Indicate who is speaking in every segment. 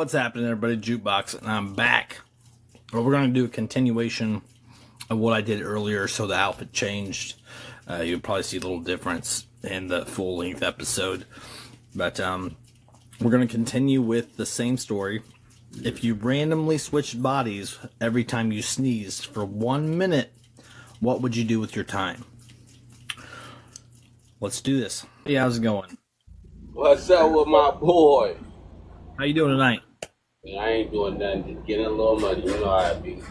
Speaker 1: What's happening, everybody? Jukebox, and I'm back. Well, we're going to do a continuation of what I did earlier, so the outfit changed. You'll probably see a little difference in the full-length episode. But we're going to continue with the same story. If you randomly switched bodies every time you sneezed for 1 minute, what would you do with your time? Let's do this. Hey, how's it going?
Speaker 2: What's up with my boy?
Speaker 1: How you doing tonight?
Speaker 2: Man, I ain't doing nothing, just getting a little money. You know how I be.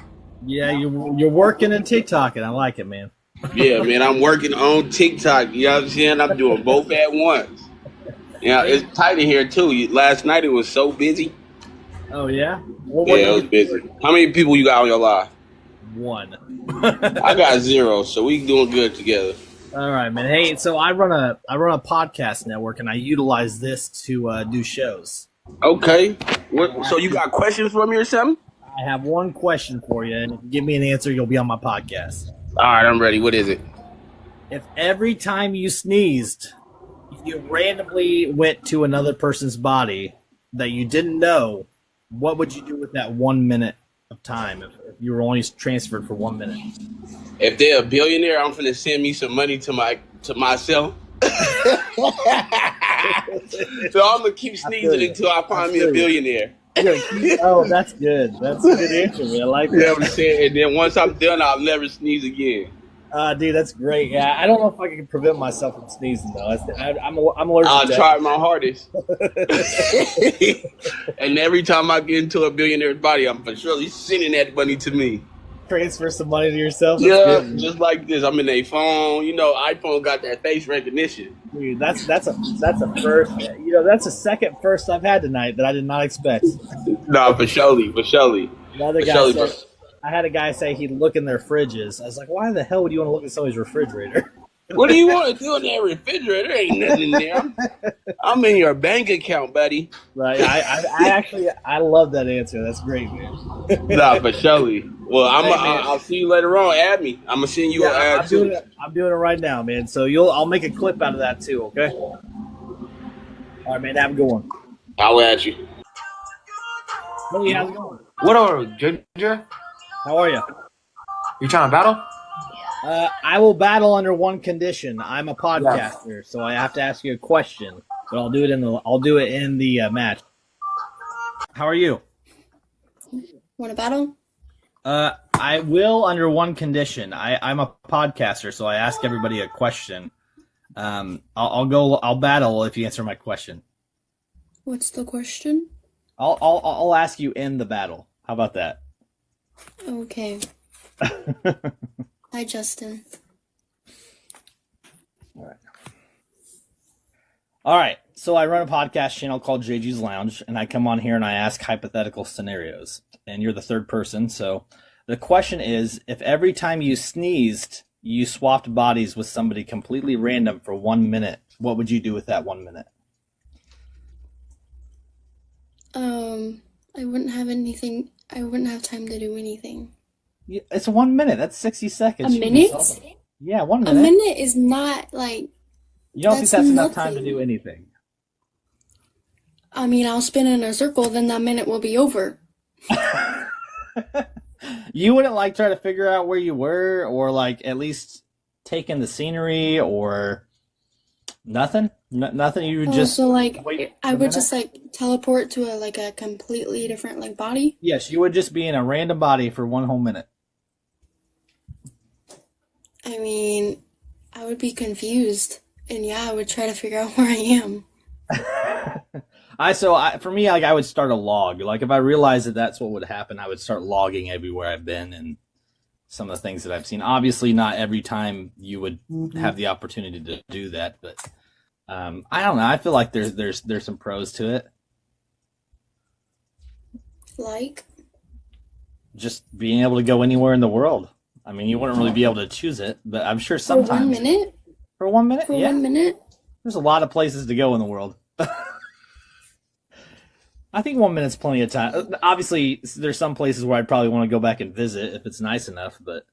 Speaker 1: Yeah, you're working and TikToking. I like it, man.
Speaker 2: Yeah, man, I'm working on TikTok. You know what I'm saying? I'm doing both at once. Yeah, it's tight in here too. Last night it was so busy.
Speaker 1: Oh yeah?
Speaker 2: Yeah, it was busy. How many people you got on your live?
Speaker 1: One.
Speaker 2: I got 0, so we doing good together.
Speaker 1: All right, man. Hey, so I run a podcast network, and I utilize this to do shows.
Speaker 2: Okay. So you got questions for me or something?
Speaker 1: I have one question for you, and if you give me an answer, you'll be on my podcast.
Speaker 2: All right, I'm ready. What is it?
Speaker 1: If every time you sneezed, you randomly went to another person's body that you didn't know, what would you do with that 1 minute of time if you were only transferred for 1 minute?
Speaker 2: If they're a billionaire, I'm finna send me some money to myself. So I'm gonna keep sneezing until I find me a billionaire.
Speaker 1: Oh, that's good. That's a good answer, man. I like that.
Speaker 2: You know what I'm saying? And then once I'm done, I'll never sneeze again.
Speaker 1: Dude, that's great. Yeah, I don't know if I can prevent myself from sneezing though. I'm allergic.
Speaker 2: I'll
Speaker 1: to
Speaker 2: try my hardest. And every time I get into a billionaire's body, I'm for sure sending that money to me.
Speaker 1: Transfer some money to yourself. That's
Speaker 2: Yeah,
Speaker 1: good.
Speaker 2: just like this. I'm in a phone. You know, iPhone got that face recognition.
Speaker 1: Dude, that's a first. You know, that's a second first I've had tonight that I did not expect.
Speaker 2: Nah, for surely.
Speaker 1: The other guy said, I had a guy say he'd look in their fridges. I was like, why the hell would you want to look at somebody's refrigerator?
Speaker 2: What do you want to do in that refrigerator? There ain't nothing in there. I'm in your bank account, buddy.
Speaker 1: Right. I love that answer. That's great, man.
Speaker 2: Nah, for surely. Well, I'll see you later on. Add me. I'm gonna send you an ad
Speaker 1: I'm
Speaker 2: too.
Speaker 1: doing it right now, man. So I'll make a clip out of that too. Okay. All right, man. Have a good one.
Speaker 2: I'll add you.
Speaker 1: Hey, how's it going?
Speaker 3: What are Ginger?
Speaker 1: How are you?
Speaker 3: You trying to battle?
Speaker 1: I will battle under one condition. I'm a podcaster, so I have to ask you a question, but I'll do it in the match. How are you?
Speaker 4: Want to battle?
Speaker 1: I will under one condition. I'm a podcaster, so I ask everybody a question. I'll battle if you answer my question.
Speaker 4: What's the question?
Speaker 1: I'll ask you in the battle. How about that?
Speaker 4: Okay. Hi, Justin.
Speaker 1: All right. So I run a podcast channel called JG's Lounge, and I come on here and I ask hypothetical scenarios. And you're the third person. So the question is, if every time you sneezed, you swapped bodies with somebody completely random for 1 minute, what would you do with that 1 minute?
Speaker 4: I wouldn't have anything. I wouldn't have time to do anything.
Speaker 1: It's 1 minute. That's 60 seconds.
Speaker 4: A minute?
Speaker 1: Yeah, 1 minute.
Speaker 4: A minute is not like.
Speaker 1: You don't think that's enough time to do anything?
Speaker 4: I mean, I'll spin in a circle, then that minute will be over.
Speaker 1: You wouldn't like try to figure out where you were, or like at least take in the scenery, or nothing? Nothing. You would just
Speaker 4: so like
Speaker 1: wait
Speaker 4: I
Speaker 1: a
Speaker 4: would
Speaker 1: minute?
Speaker 4: just like teleport to a completely different like body.
Speaker 1: Yes, you would just be in a random body for 1 whole minute.
Speaker 4: I mean, I would be confused, and yeah, I would try to figure out where I am.
Speaker 1: For me, like I would start a log. Like if I realized that that's what would happen, I would start logging everywhere I've been and some of the things that I've seen. Obviously, not every time you would have the opportunity to do that, but I don't know. I feel like there's some pros to it.
Speaker 4: Like?
Speaker 1: Just being able to go anywhere in the world. I mean, you wouldn't really be able to choose it, but I'm sure sometimes.
Speaker 4: For 1 minute?
Speaker 1: For 1 minute?
Speaker 4: For
Speaker 1: yeah.
Speaker 4: 1 minute?
Speaker 1: There's a lot of places to go in the world. I think 1 minute's plenty of time. Obviously, there's some places where I'd probably want to go back and visit if it's nice enough, but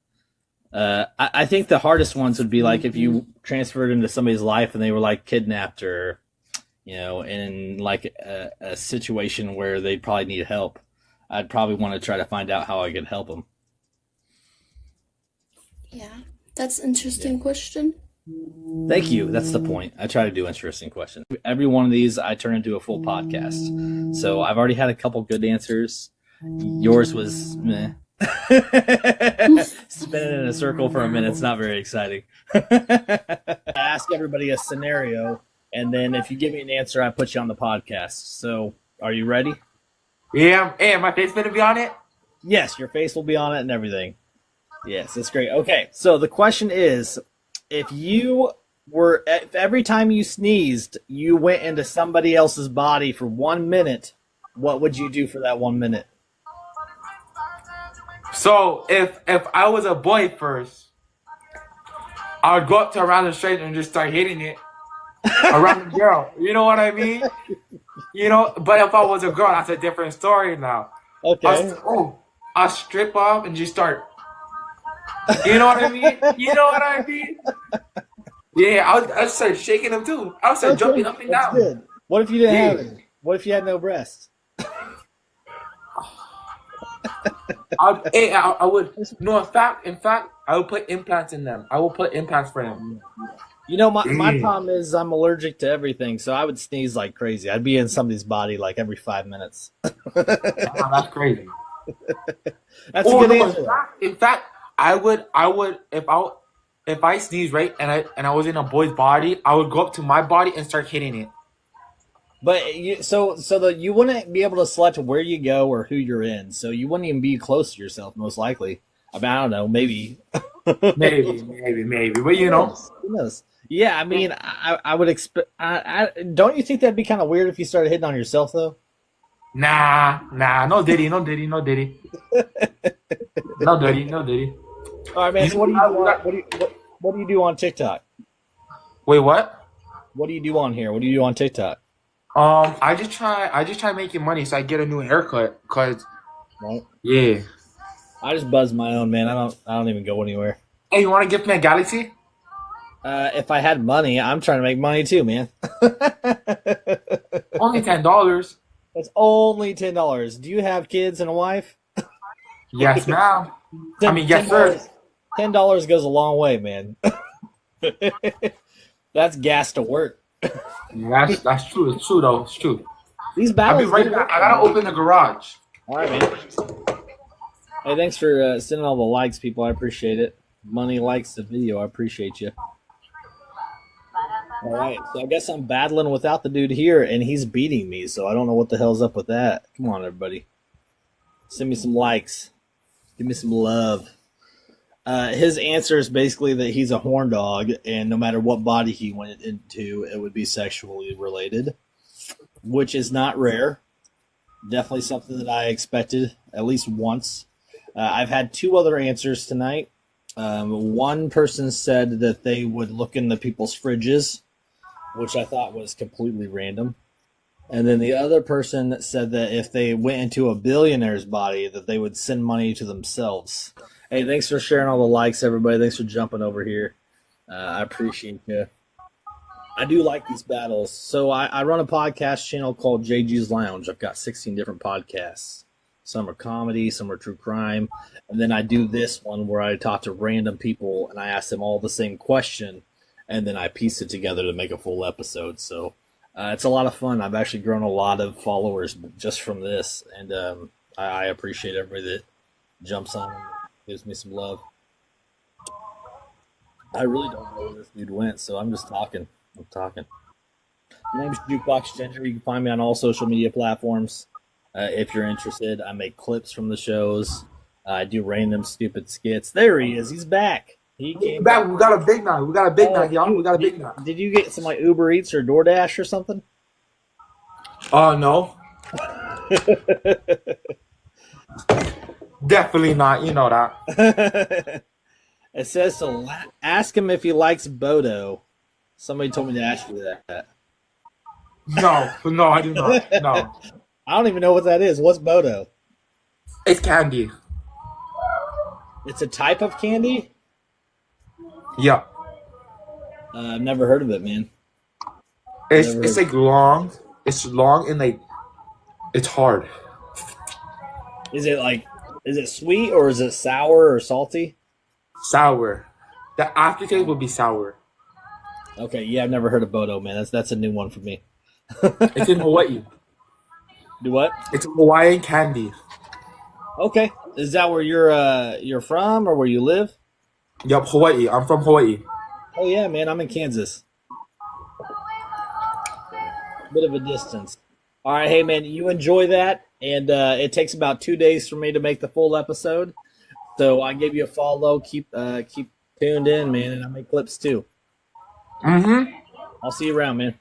Speaker 1: I think the hardest ones would be like if you transferred into somebody's life and they were like kidnapped or in like a situation where they probably need help, I'd probably want to try to find out how I could help them.
Speaker 4: Yeah, that's an interesting question.
Speaker 1: Thank you. That's the point. I try to do interesting questions. Every one of these I turn into a full podcast. So I've already had a couple good answers. Yours was meh. Spinning in a circle for a minute. It's not very exciting. I ask everybody a scenario, and then if you give me an answer, I put you on the podcast. So are you ready?
Speaker 3: Yeah. Hey, my face gonna be on it?
Speaker 1: Yes, your face will be on it and everything. Yes, that's great. Okay, so the question is, if every time you sneezed, you went into somebody else's body for 1 minute, what would you do for that 1 minute?
Speaker 3: So if I was a boy first, I would go up to a random stranger and just start hitting it. A random girl. You know what I mean? But if I was a girl, that's a different story now.
Speaker 1: Okay.
Speaker 3: I'll strip off and just start. You know what I mean? You know what I mean? Yeah, I'll start shaking them too. I'll start jumping up and down.
Speaker 1: Good. What if you didn't have any? What if you had no breasts?
Speaker 3: I would. No, in fact, I would put implants in them. I will put implants for them.
Speaker 1: My problem is I'm allergic to everything, so I would sneeze like crazy. I'd be in somebody's body like every 5 minutes.
Speaker 3: That's crazy.
Speaker 1: That's a good answer.
Speaker 3: In fact, I would if I sneeze right and I was in a boy's body, I would go up to my body and start hitting it.
Speaker 1: But you wouldn't be able to select where you go or who you're in, so you wouldn't even be close to yourself, most likely. I mean, I don't know, maybe. maybe, but
Speaker 3: Who
Speaker 1: knows? Yeah, I mean, I would expect. Don't you think that'd be kind of weird if you started hitting on yourself, though?
Speaker 3: Nah, no diddy. No dirty.
Speaker 1: All right, man. So what do you do on TikTok?
Speaker 3: Wait, what?
Speaker 1: What do you do on here? What do you do on TikTok?
Speaker 3: I just try making money so I get a new haircut. Cause,
Speaker 1: right.
Speaker 3: Yeah.
Speaker 1: I just buzz my own, man. I don't even go anywhere.
Speaker 3: Hey, you want to gift me a Galaxy?
Speaker 1: If I had money, I'm trying to make money too, man.
Speaker 3: Only $10.
Speaker 1: It's only $10. Do you have kids and a wife?
Speaker 3: Yes, ma'am. I mean, yes, sir.
Speaker 1: $10 goes a long way, man. That's gas to work.
Speaker 3: That's true. It's true though. It's true.
Speaker 1: These battles.
Speaker 3: I'll be right back. I gotta open the garage.
Speaker 1: All right, man. Hey, thanks for sending all the likes, people. I appreciate it. Money likes the video. I appreciate you. All right, so I guess I'm battling without the dude here, and he's beating me, so I don't know what the hell's up with that. Come on, everybody. Send me some likes. Give me some love. His answer is basically that he's a horn dog, and no matter what body he went into, it would be sexually related, which is not rare. Definitely something that I expected at least once. I've had two other answers tonight. One person said that they would look into people's fridges, which I thought was completely random. And then the other person said that if they went into a billionaire's body, that they would send money to themselves. Hey, thanks for sharing all the likes, everybody. Thanks for jumping over here. I appreciate you. I do like these battles. So I run a podcast channel called JG's Lounge. I've got 16 different podcasts. Some are comedy, some are true crime. And then I do this one where I talk to random people and I ask them all the same question. And then I piece it together to make a full episode. So it's a lot of fun. I've actually grown a lot of followers just from this. And I appreciate everybody that jumps on and gives me some love. I really don't know where this dude went, so I'm just talking. I'm talking. My name's Jukebox Ginger. You can find me on all social media platforms. If you're interested, I make clips from the shows. I do random stupid skits. There he is. He's back. He came back.
Speaker 3: We got a big night. We got a big night, y'all. We got a big night.
Speaker 1: Did you get some like Uber Eats or DoorDash or something?
Speaker 3: Oh, no. Definitely not. You know that.
Speaker 1: It says to ask him if he likes Bodo. Somebody told me to ask you that.
Speaker 3: No, I do not. No.
Speaker 1: I don't even know what that is. What's Bodo?
Speaker 3: It's candy.
Speaker 1: It's a type of candy?
Speaker 3: Yeah.
Speaker 1: I've never heard of it, man.
Speaker 3: It's like long. It's long and like it's hard.
Speaker 1: Is it sweet or is it sour or salty?
Speaker 3: Sour. The aftertaste will be sour.
Speaker 1: Okay, yeah, I've never heard of Bodo, man. That's a new one for me.
Speaker 3: It's in Hawaii.
Speaker 1: Do what?
Speaker 3: It's a Hawaiian candy.
Speaker 1: Okay, is that where you're from or where you live?
Speaker 3: Yup, Hawaii. I'm from Hawaii.
Speaker 1: Oh yeah, man, I'm in Kansas. Bit of a distance. All right, hey man, you enjoy that, and it takes about 2 days for me to make the full episode. So I gave you a follow. Keep tuned in, man, and I make clips too.
Speaker 3: Mm-hmm.
Speaker 1: I'll see you around, man.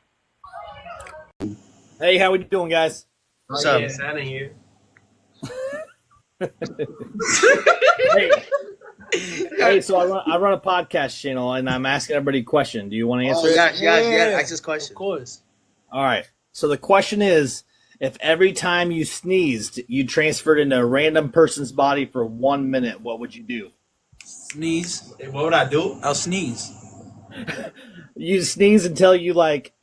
Speaker 1: Hey, how we doing, guys?
Speaker 5: What's up?
Speaker 6: Yeah, Santa here.
Speaker 1: Hey, so I run a podcast channel, and I'm asking everybody a question. Do you want to answer
Speaker 5: Oh,
Speaker 1: it?
Speaker 5: yeah. Ask this question.
Speaker 6: Of course.
Speaker 1: All right. So the question is, if every time you sneezed, you transferred into a random person's body for 1 minute, what would you do?
Speaker 6: Sneeze. Hey, what would I do? I'll sneeze.
Speaker 1: You sneeze until you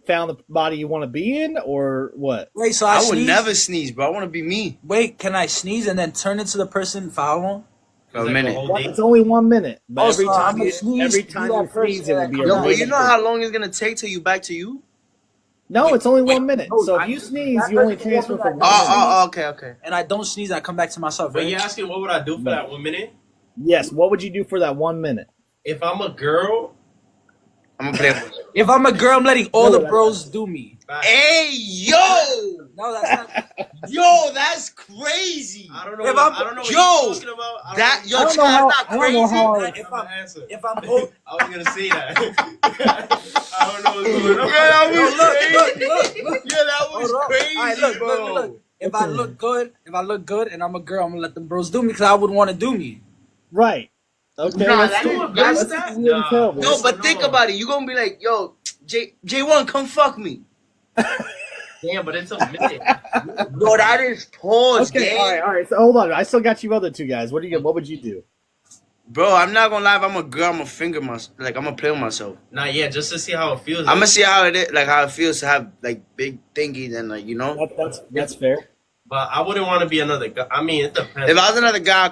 Speaker 1: found the body you want to be in, or what?
Speaker 6: Wait, so
Speaker 5: I
Speaker 6: I
Speaker 5: would
Speaker 6: sneeze?
Speaker 5: never sneeze, bro. I want to be me
Speaker 6: Wait, can I sneeze and then turn into the person for how long?
Speaker 5: for a minute.
Speaker 1: It's only 1 minute, but
Speaker 6: Oh,
Speaker 1: every
Speaker 6: so
Speaker 1: time
Speaker 6: I'm
Speaker 1: you
Speaker 6: a sneeze,
Speaker 1: every
Speaker 6: be
Speaker 1: time
Speaker 6: that
Speaker 1: you sneeze,
Speaker 6: person
Speaker 1: it would be a
Speaker 6: that-
Speaker 5: Yo, but you
Speaker 1: random
Speaker 5: know
Speaker 1: person.
Speaker 5: how long it's gonna take till you back to you?
Speaker 1: No, it's only 1 minute.
Speaker 6: no,
Speaker 1: So
Speaker 6: I-
Speaker 1: if you sneeze,
Speaker 6: that
Speaker 1: you only
Speaker 6: person
Speaker 1: transfer
Speaker 6: told
Speaker 1: for
Speaker 6: me
Speaker 1: 1
Speaker 6: that-
Speaker 1: minute.
Speaker 5: Okay.
Speaker 6: And I don't sneeze, I come back to myself,
Speaker 7: But
Speaker 6: right?
Speaker 7: you're asking what would I do for that 1 minute?
Speaker 1: Yes. What would you do for that 1 minute?
Speaker 7: If I'm a girl,
Speaker 5: I'm gonna play with you.
Speaker 6: If I'm a girl, I'm letting all
Speaker 1: No,
Speaker 6: the bros do me.
Speaker 5: Hey, yo!
Speaker 6: No, that's not.
Speaker 5: Yo, that's crazy!
Speaker 7: I don't know.
Speaker 6: If
Speaker 7: What,
Speaker 6: I'm-
Speaker 7: I don't know what
Speaker 5: yo,
Speaker 7: you're talking about. I don't
Speaker 5: That,
Speaker 7: know.
Speaker 5: yo,
Speaker 1: I don't know
Speaker 5: Chad,
Speaker 1: how-
Speaker 5: that's
Speaker 1: I
Speaker 5: not
Speaker 1: don't know
Speaker 5: crazy.
Speaker 1: how-
Speaker 7: That's
Speaker 6: If
Speaker 7: my
Speaker 6: I'm
Speaker 7: answer.
Speaker 6: if I'm old,
Speaker 7: I was gonna say that. I don't know what's going on.
Speaker 5: Yeah, that
Speaker 6: no,
Speaker 5: was crazy.
Speaker 6: look.
Speaker 5: Yeah, that was
Speaker 6: Hold on.
Speaker 5: crazy,
Speaker 6: All right, look,
Speaker 5: bro.
Speaker 6: look. If I look good, and I'm a girl, I'm gonna let them bros do me because I would want to do me.
Speaker 1: Right. Okay.
Speaker 5: Nah,
Speaker 1: that's
Speaker 5: that
Speaker 1: good.
Speaker 5: you
Speaker 1: That's
Speaker 5: against that?
Speaker 1: weird as hell, man.
Speaker 5: No, but think about it. You gonna be like, yo, J1, come fuck me.
Speaker 7: Damn, but it's a minute.
Speaker 5: Yo, that is pause,
Speaker 1: Okay,
Speaker 5: gang.
Speaker 1: all right. So hold on. I still got you other two guys. What would you do?
Speaker 5: Bro, I'm not gonna lie. If I'm a girl, I'm gonna finger myself. Like, I'm gonna play with myself.
Speaker 7: Nah, yeah, just to see how it feels.
Speaker 5: I'm gonna see how it is, like how it feels to have like big thingies and like, you know.
Speaker 1: That's fair.
Speaker 7: But I wouldn't want to be another guy. I mean, it depends.
Speaker 5: If I was another guy,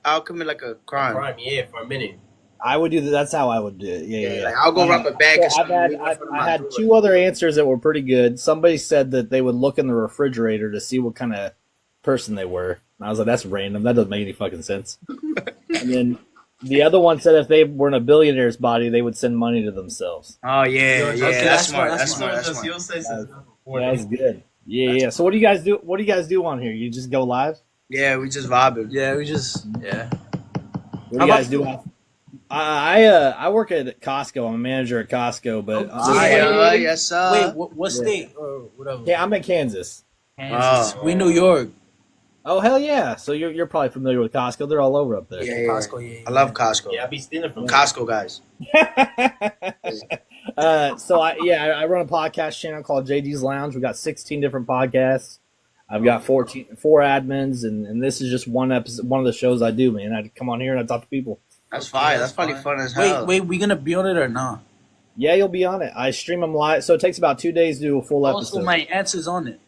Speaker 5: I'll commit like a crime.
Speaker 7: Crime, yeah, for a minute.
Speaker 1: I would do that. That's how I would do it. Yeah.
Speaker 5: Like I'll go rob a bank. or
Speaker 1: So
Speaker 5: something.
Speaker 1: I had two other answers that were pretty good. Somebody said that they would look in the refrigerator to see what kind of person they were. And I was like, that's random. That doesn't make any fucking sense. And then the other one said if they were in a billionaire's body, they would send money to themselves.
Speaker 5: Oh yeah,
Speaker 7: Okay,
Speaker 5: yeah. That's smart.
Speaker 6: that's
Speaker 5: That's
Speaker 6: smart.
Speaker 5: smart. That's
Speaker 7: Just
Speaker 5: smart.
Speaker 7: you'll say something before
Speaker 1: That was good. Yeah. So what do you guys do? What do you guys do on here? You just go live?
Speaker 5: Yeah, we just vibing.
Speaker 6: Yeah, we just yeah.
Speaker 1: What do you guys do? I work at Costco. I'm a manager at Costco, but
Speaker 5: Yes, sir.
Speaker 6: Wait, what state or whatever?
Speaker 1: yeah, I'm in Kansas.
Speaker 6: Kansas.
Speaker 5: Oh.
Speaker 6: We New York.
Speaker 1: Oh hell yeah! So you're probably familiar with Costco. They're all over up there.
Speaker 5: Yeah.
Speaker 6: Costco, yeah.
Speaker 5: I love Costco.
Speaker 7: Yeah, I be stealing from
Speaker 5: Costco guys.
Speaker 1: So I run a podcast channel called JD's Lounge. We got 16 different podcasts. I've got four admins, and this is just one episode, one of the shows I do. Man, I come on here and I talk to people.
Speaker 5: That's fire. That's probably fun as hell.
Speaker 6: Wait, we gonna be on it or not?
Speaker 1: Yeah, you'll be on it. I stream them live, so it takes about 2 days to do a full
Speaker 6: Also,
Speaker 1: episode.
Speaker 6: my answer's on it.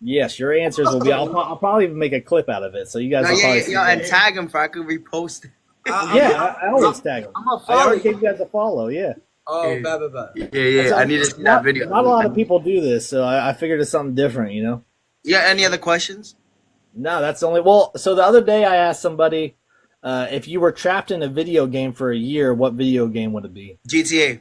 Speaker 1: Yes, your answers will be. I'll probably even make a clip out of it, so you guys
Speaker 5: No,
Speaker 1: will probably see
Speaker 5: and
Speaker 1: that.
Speaker 5: tag him for I could repost it.
Speaker 1: Yeah, I always tag them.
Speaker 6: I'm a
Speaker 1: I
Speaker 6: follow.
Speaker 1: already gave you guys a follow. Yeah.
Speaker 6: Oh,
Speaker 5: Yeah.
Speaker 6: bad.
Speaker 5: Yeah. I need to see that video.
Speaker 1: Not a lot of people do this, so I figured it's something different, you know.
Speaker 5: Yeah. Any other questions?
Speaker 1: No, that's the only. Well, so the other day I asked somebody if you were trapped in a video game for a year, what video game would it be?
Speaker 5: GTA.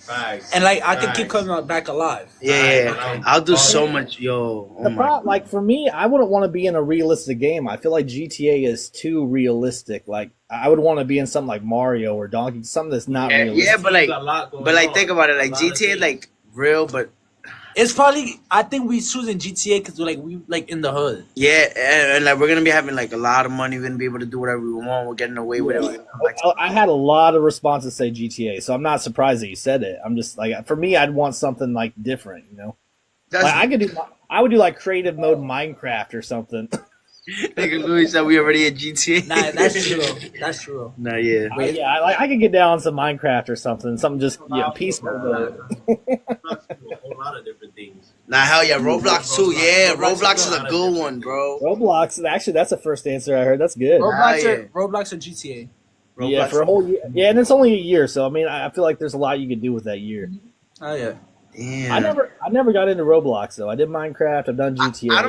Speaker 7: Facts.
Speaker 6: And like I could
Speaker 7: Facts.
Speaker 6: keep coming back alive.
Speaker 5: Yeah. I'll do so much. Yo. Oh
Speaker 1: The
Speaker 5: my.
Speaker 1: like for me, I wouldn't want to be in a realistic game. I feel like GTA is too realistic. Like I would want to be in something like Mario or Donkey, something that's not realistic.
Speaker 5: Yeah, but like,
Speaker 7: There's a lot going on.
Speaker 5: think about it. Like
Speaker 7: A lot of
Speaker 5: GTA,
Speaker 7: things.
Speaker 5: like real, but
Speaker 6: It's probably I think we choosing GTA because we like in the hood.
Speaker 5: yeah, and like we're gonna be having like a lot of money. We're gonna be able to do whatever we want. We're getting away with it. Like,
Speaker 1: I had a lot of responses say GTA, so I'm not surprised that you said it. I'm just like, for me, I'd want something like different, you know.
Speaker 5: that's
Speaker 1: Like I would do like creative mode Minecraft or something.
Speaker 5: nigga Louis said we already at GTA.
Speaker 6: Nah, that's true. That's true.
Speaker 5: Nah, yeah.
Speaker 1: I could get down on some Minecraft or something just peaceful.
Speaker 7: A lot
Speaker 5: Nah, hell yeah, Roblox too. Yeah,
Speaker 6: Roblox
Speaker 5: Roblox is a good one, bro.
Speaker 8: Roblox. Actually, that's the first answer I heard. That's good.
Speaker 6: Roblox or GTA.
Speaker 8: Yeah,
Speaker 5: Roblox.
Speaker 8: for a whole year. Yeah, and it's only a year, so I mean, I feel like there's a lot you could do with that year.
Speaker 6: Oh yeah.
Speaker 5: Damn.
Speaker 8: I never got into Roblox though. I did Minecraft. I've done GTA.
Speaker 5: I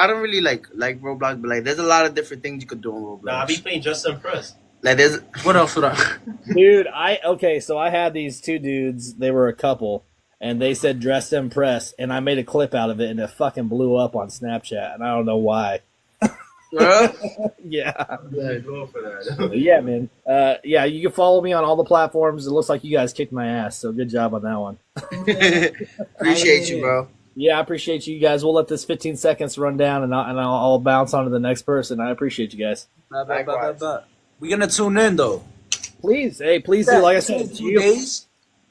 Speaker 5: don't really like Roblox, but like there's a lot of different things you could do on Roblox.
Speaker 7: Nah, I be playing Just Impress.
Speaker 5: Like there's
Speaker 6: What else would I?
Speaker 8: Dude, so I had these two dudes, they were a couple, and they said dress to impress, and I made a clip out of it, and it fucking blew up on Snapchat, and I don't know why.
Speaker 5: Bro.
Speaker 8: Yeah.
Speaker 7: Yeah, go for that.
Speaker 8: Yeah, man. Yeah, you can follow me on all the platforms. It looks like you guys kicked my ass, so good job on that one.
Speaker 5: Appreciate you, bro.
Speaker 8: Yeah, I appreciate you guys. We'll let this 15 seconds run down, and I'll bounce on to the next person. I appreciate you guys.
Speaker 6: We're gonna tune in though.
Speaker 8: Please, hey, please do. Like I said,
Speaker 6: 2 days.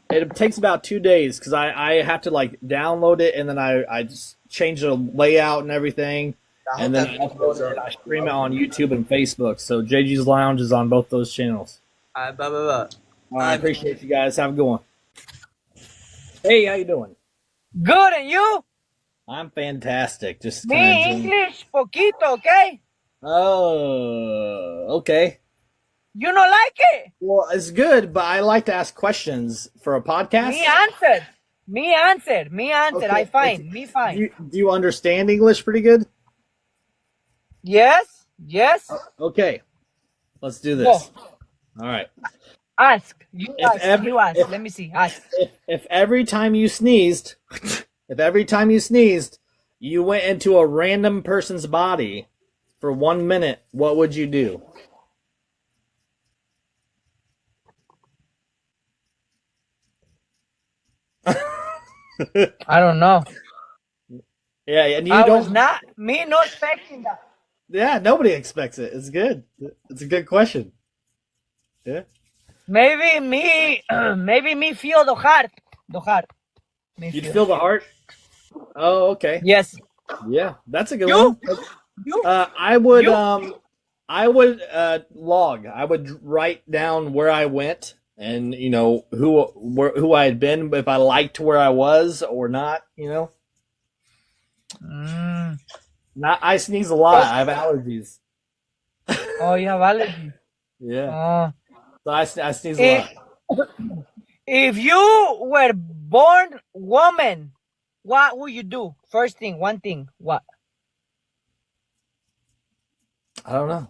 Speaker 8: it takes about 2 days because I have to like download it, and then I just change the layout and everything, and then I upload it and I stream it on YouTube and Facebook. So JG's Lounge is on both those channels.
Speaker 6: Bye.
Speaker 8: All right, I appreciate you guys. Have a good one. Hey, how you doing?
Speaker 9: Good, and you?
Speaker 8: I'm fantastic. Just
Speaker 9: Me
Speaker 8: kinda
Speaker 9: English poquito, okay?
Speaker 8: Oh, okay.
Speaker 9: You don't like it?
Speaker 8: Well, it's good, but I like to ask questions for a podcast.
Speaker 9: Me answer.
Speaker 8: Okay,
Speaker 9: I find. Me fine.
Speaker 8: Do you understand English pretty good?
Speaker 9: Yes.
Speaker 8: Okay, let's do this.
Speaker 9: Go.
Speaker 8: All right.
Speaker 9: Ask. You ask.
Speaker 8: if-
Speaker 9: Let me see. Ask.
Speaker 8: If every time you sneezed, you went into a random person's body for 1 minute, what would you do?
Speaker 9: I don't know.
Speaker 8: Yeah, and you
Speaker 9: I
Speaker 8: don't.
Speaker 9: was not expecting that.
Speaker 8: Yeah, nobody expects it. It's good. It's a good question. Yeah.
Speaker 9: Maybe me feel the heart. Me
Speaker 8: You'd feel the heart. Oh, okay.
Speaker 9: Yes.
Speaker 8: Yeah, that's a good
Speaker 9: You?
Speaker 8: one.
Speaker 9: You?
Speaker 8: I would
Speaker 9: You?
Speaker 8: log. I would write down where I went and who I had been, if I liked where I was or not. Not. I sneeze a lot. I have allergies.
Speaker 9: Oh, you have allergy.
Speaker 8: Yeah. So I sneeze a
Speaker 9: Eh,
Speaker 8: lot.
Speaker 9: If you were born woman, what would you do? First thing, one thing. What?
Speaker 8: I don't know.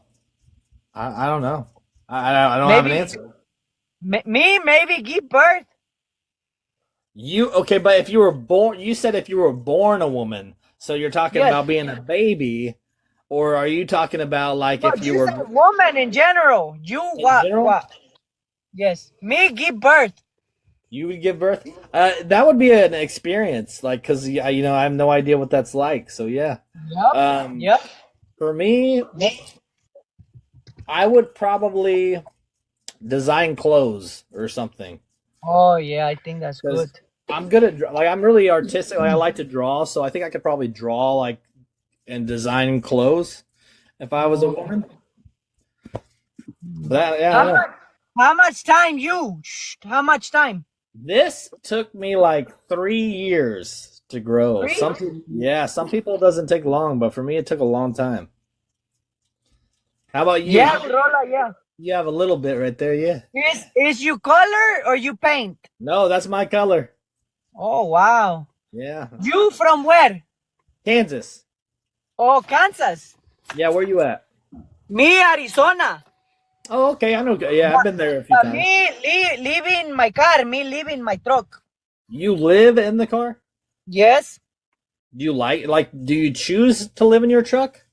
Speaker 8: I don't know. I don't have an
Speaker 9: Maybe-
Speaker 8: answer.
Speaker 9: Me maybe give birth.
Speaker 8: Okay, but if you were born, you said if you were born a woman, so you're talking
Speaker 9: Yes.
Speaker 8: about being a baby, or are you talking about like
Speaker 9: But
Speaker 8: if you were?
Speaker 9: said woman in general. You what?
Speaker 8: general?
Speaker 9: What? Yes. Me give birth.
Speaker 8: You would give birth? That would be an experience, like, cause I have no idea what that's like. So yeah.
Speaker 9: Yep. Yep.
Speaker 8: For me, I would probably design clothes or something.
Speaker 9: Oh yeah, I think that's
Speaker 8: 'Cause
Speaker 9: good.
Speaker 8: I'm good at I'm really artistic. Like, I like to draw, so I think I could probably draw like and design clothes if I was a woman. That yeah. I don't know.
Speaker 9: How much time you? How much time?
Speaker 8: This took me like 3 years to grow.
Speaker 9: 3?
Speaker 8: Some people it doesn't take long, but for me it took a long time. How about you?
Speaker 9: Yeah, Rola, yeah.
Speaker 8: You have a little bit right there, yeah.
Speaker 9: Is you color or you paint?
Speaker 8: No, that's my color.
Speaker 9: Oh wow.
Speaker 8: Yeah.
Speaker 9: You from where?
Speaker 8: Kansas.
Speaker 9: Oh, Kansas.
Speaker 8: Yeah, where you at?
Speaker 9: Me, Arizona.
Speaker 8: Oh, okay. I know. Yeah, I've been there a few times.
Speaker 9: Me live in my car. Me live in my truck.
Speaker 8: You live in the car?
Speaker 9: Yes.
Speaker 8: Do you do you choose to live in your truck?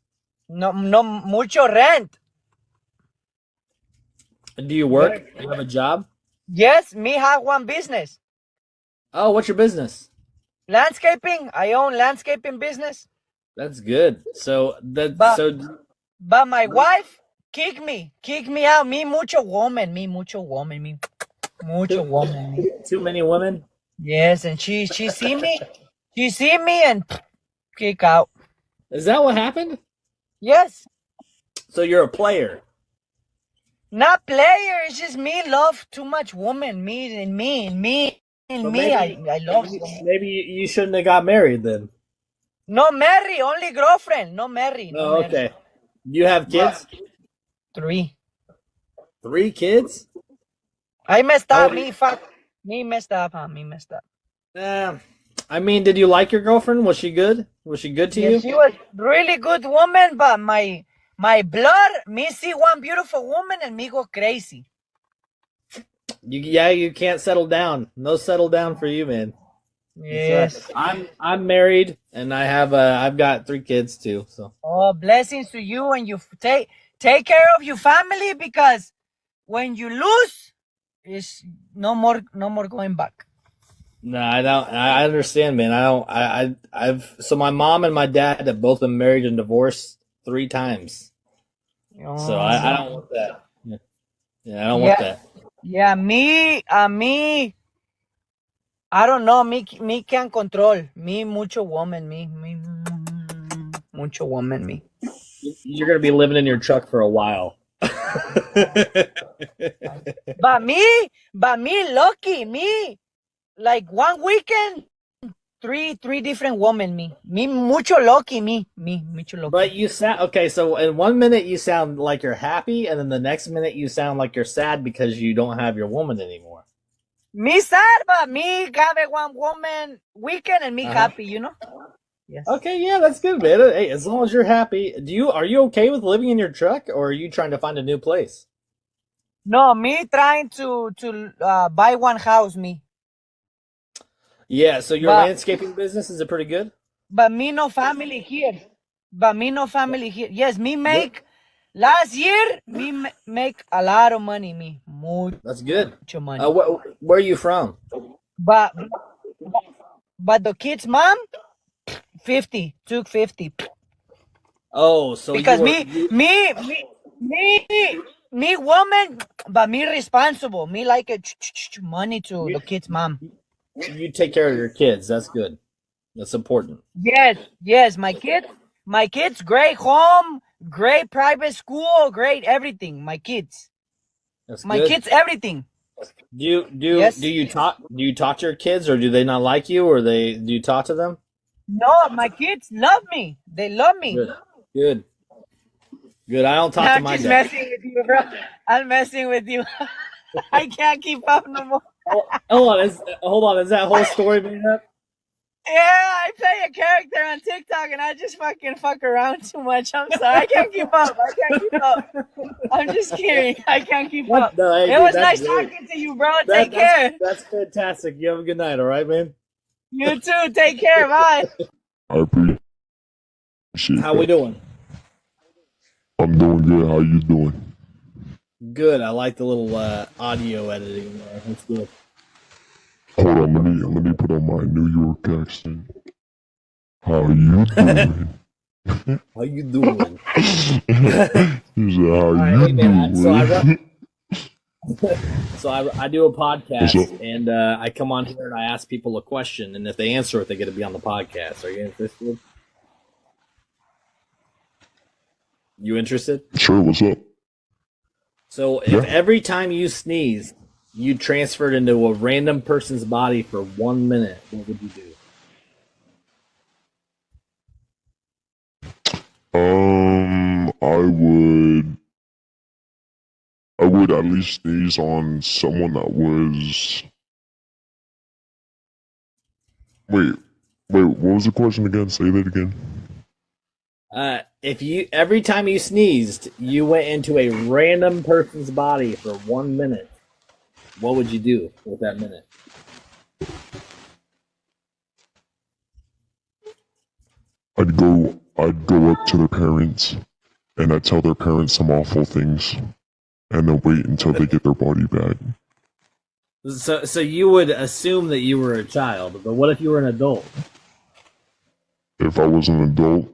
Speaker 9: No mucho rent.
Speaker 8: Do you work? Do you have a job?
Speaker 9: Yes, me have one business.
Speaker 8: Oh, what's your business?
Speaker 9: Landscaping. I own landscaping business.
Speaker 8: That's good. So
Speaker 9: But my wife kick me out. Me mucho woman. Me.
Speaker 8: Too many women?
Speaker 9: Yes, and she see me. She see me and kick out.
Speaker 8: Is that what happened?
Speaker 9: Yes.
Speaker 8: So you're a player.
Speaker 9: Not player. It's just me love too much woman. Me.
Speaker 8: So
Speaker 9: me. I love you.
Speaker 8: maybe you shouldn't have got married then.
Speaker 9: No marry, only girlfriend. No marry. No
Speaker 8: Oh,
Speaker 9: marry.
Speaker 8: okay. You have kids?
Speaker 9: 3.
Speaker 8: 3 kids?
Speaker 9: I messed
Speaker 8: How
Speaker 9: up.
Speaker 8: old are you?
Speaker 9: Me messed up, huh? Me messed up.
Speaker 8: I mean, did you like your girlfriend? Was she good? Was she good to
Speaker 9: Yeah,
Speaker 8: you?
Speaker 9: she was really good woman, but my blood, me see one beautiful woman and me go crazy.
Speaker 8: You can't settle down. No settle down for you, man.
Speaker 9: Yes.
Speaker 8: I'm married and I've got 3 kids too. So
Speaker 9: Oh, blessings to you, and you take care of your family, because when you lose, it's no more going back.
Speaker 8: no, I don't. I understand, man. I don't. I've so my mom and my dad have both been married and divorced 3 times. So I don't want that. Yeah, I don't want that.
Speaker 9: Yeah, me, I don't know. Me can control. Me mucho woman. Me mucho woman. Me.
Speaker 8: You're gonna be living in your truck for a while.
Speaker 9: But me lucky. Me, like one weekend, three different women. Me mucho lucky. Me mucho lucky.
Speaker 8: But you sound okay. So in 1 minute you sound like you're happy, and then the next minute you sound like you're sad because you don't have your woman anymore.
Speaker 9: Me sad, but me have one woman weekend and me happy. You know. Yes.
Speaker 8: Okay, yeah, that's good, man. Hey, as long as you're happy, are you okay with living in your truck, or are you trying to find a new place?
Speaker 9: No, me trying to buy one house. Me.
Speaker 8: Yeah. So your
Speaker 9: But-
Speaker 8: landscaping business, is it pretty good?
Speaker 9: But me no family here. Yes, me make last year. Me make a lot of money. Me
Speaker 8: That's good.
Speaker 9: mucho money.
Speaker 8: Where are you from?
Speaker 9: But the kid's mom, 50 took 50.
Speaker 8: Oh, so
Speaker 9: Because
Speaker 8: you
Speaker 9: me woman, but me responsible. Me like money to the kid's mom.
Speaker 8: you take care of your kids. That's good. That's important.
Speaker 9: Yes, my kids, great home, great private school, great everything. My kids,
Speaker 8: That's
Speaker 9: my
Speaker 8: good.
Speaker 9: kids, everything. Yes.
Speaker 8: Do you talk to your kids, or do they not like you, or do you talk to them?
Speaker 9: No, my kids love me. They love me.
Speaker 8: Good. I don't talk to
Speaker 9: I'm
Speaker 8: my
Speaker 9: just
Speaker 8: dad.
Speaker 9: messing with you, bro. I'm messing with you. I can't keep up no more.
Speaker 8: Hold on. Is that whole story made up?
Speaker 9: Yeah, I play a character on TikTok and I just fuck around too much. I'm sorry. I can't keep up. I'm just kidding. I can't keep up.
Speaker 8: No, hey,
Speaker 9: It
Speaker 8: dude,
Speaker 9: was
Speaker 8: that's
Speaker 9: nice
Speaker 8: great.
Speaker 9: talking to you, bro. Take care.
Speaker 8: That's fantastic. You have a good night, all right, man?
Speaker 9: You too. Take care. Bye.
Speaker 10: I appreciate
Speaker 8: How we doing?
Speaker 10: I'm doing good. How you doing?
Speaker 8: Good. I like the little audio editing there. That's good.
Speaker 10: Hold on, let me put on my New York accent. How you doing?
Speaker 8: How you doing?
Speaker 10: He said, how
Speaker 8: All right,
Speaker 10: you
Speaker 8: hey, man,
Speaker 10: doing?
Speaker 8: So I do a
Speaker 10: What's
Speaker 8: podcast,
Speaker 10: up?
Speaker 8: and I come on here and I ask people a question, and if they answer it, they get to be on the podcast. Are you interested? You interested?
Speaker 10: Sure, what's up?
Speaker 8: So if
Speaker 10: Yeah.
Speaker 8: every time you sneeze, you transferred into a random person's body for 1 minute, what would you do?
Speaker 10: I would at least sneeze on someone that was. Wait, what was the question again? Say that again.
Speaker 8: If you every time you sneezed, you went into a random person's body for 1 minute, what would you do with that minute?
Speaker 10: I'd go up to their parents, and I'd tell their parents some awful things, and then wait until they get their body back.
Speaker 8: So you would assume that you were a child, but what if you were an adult?
Speaker 10: If I was an adult,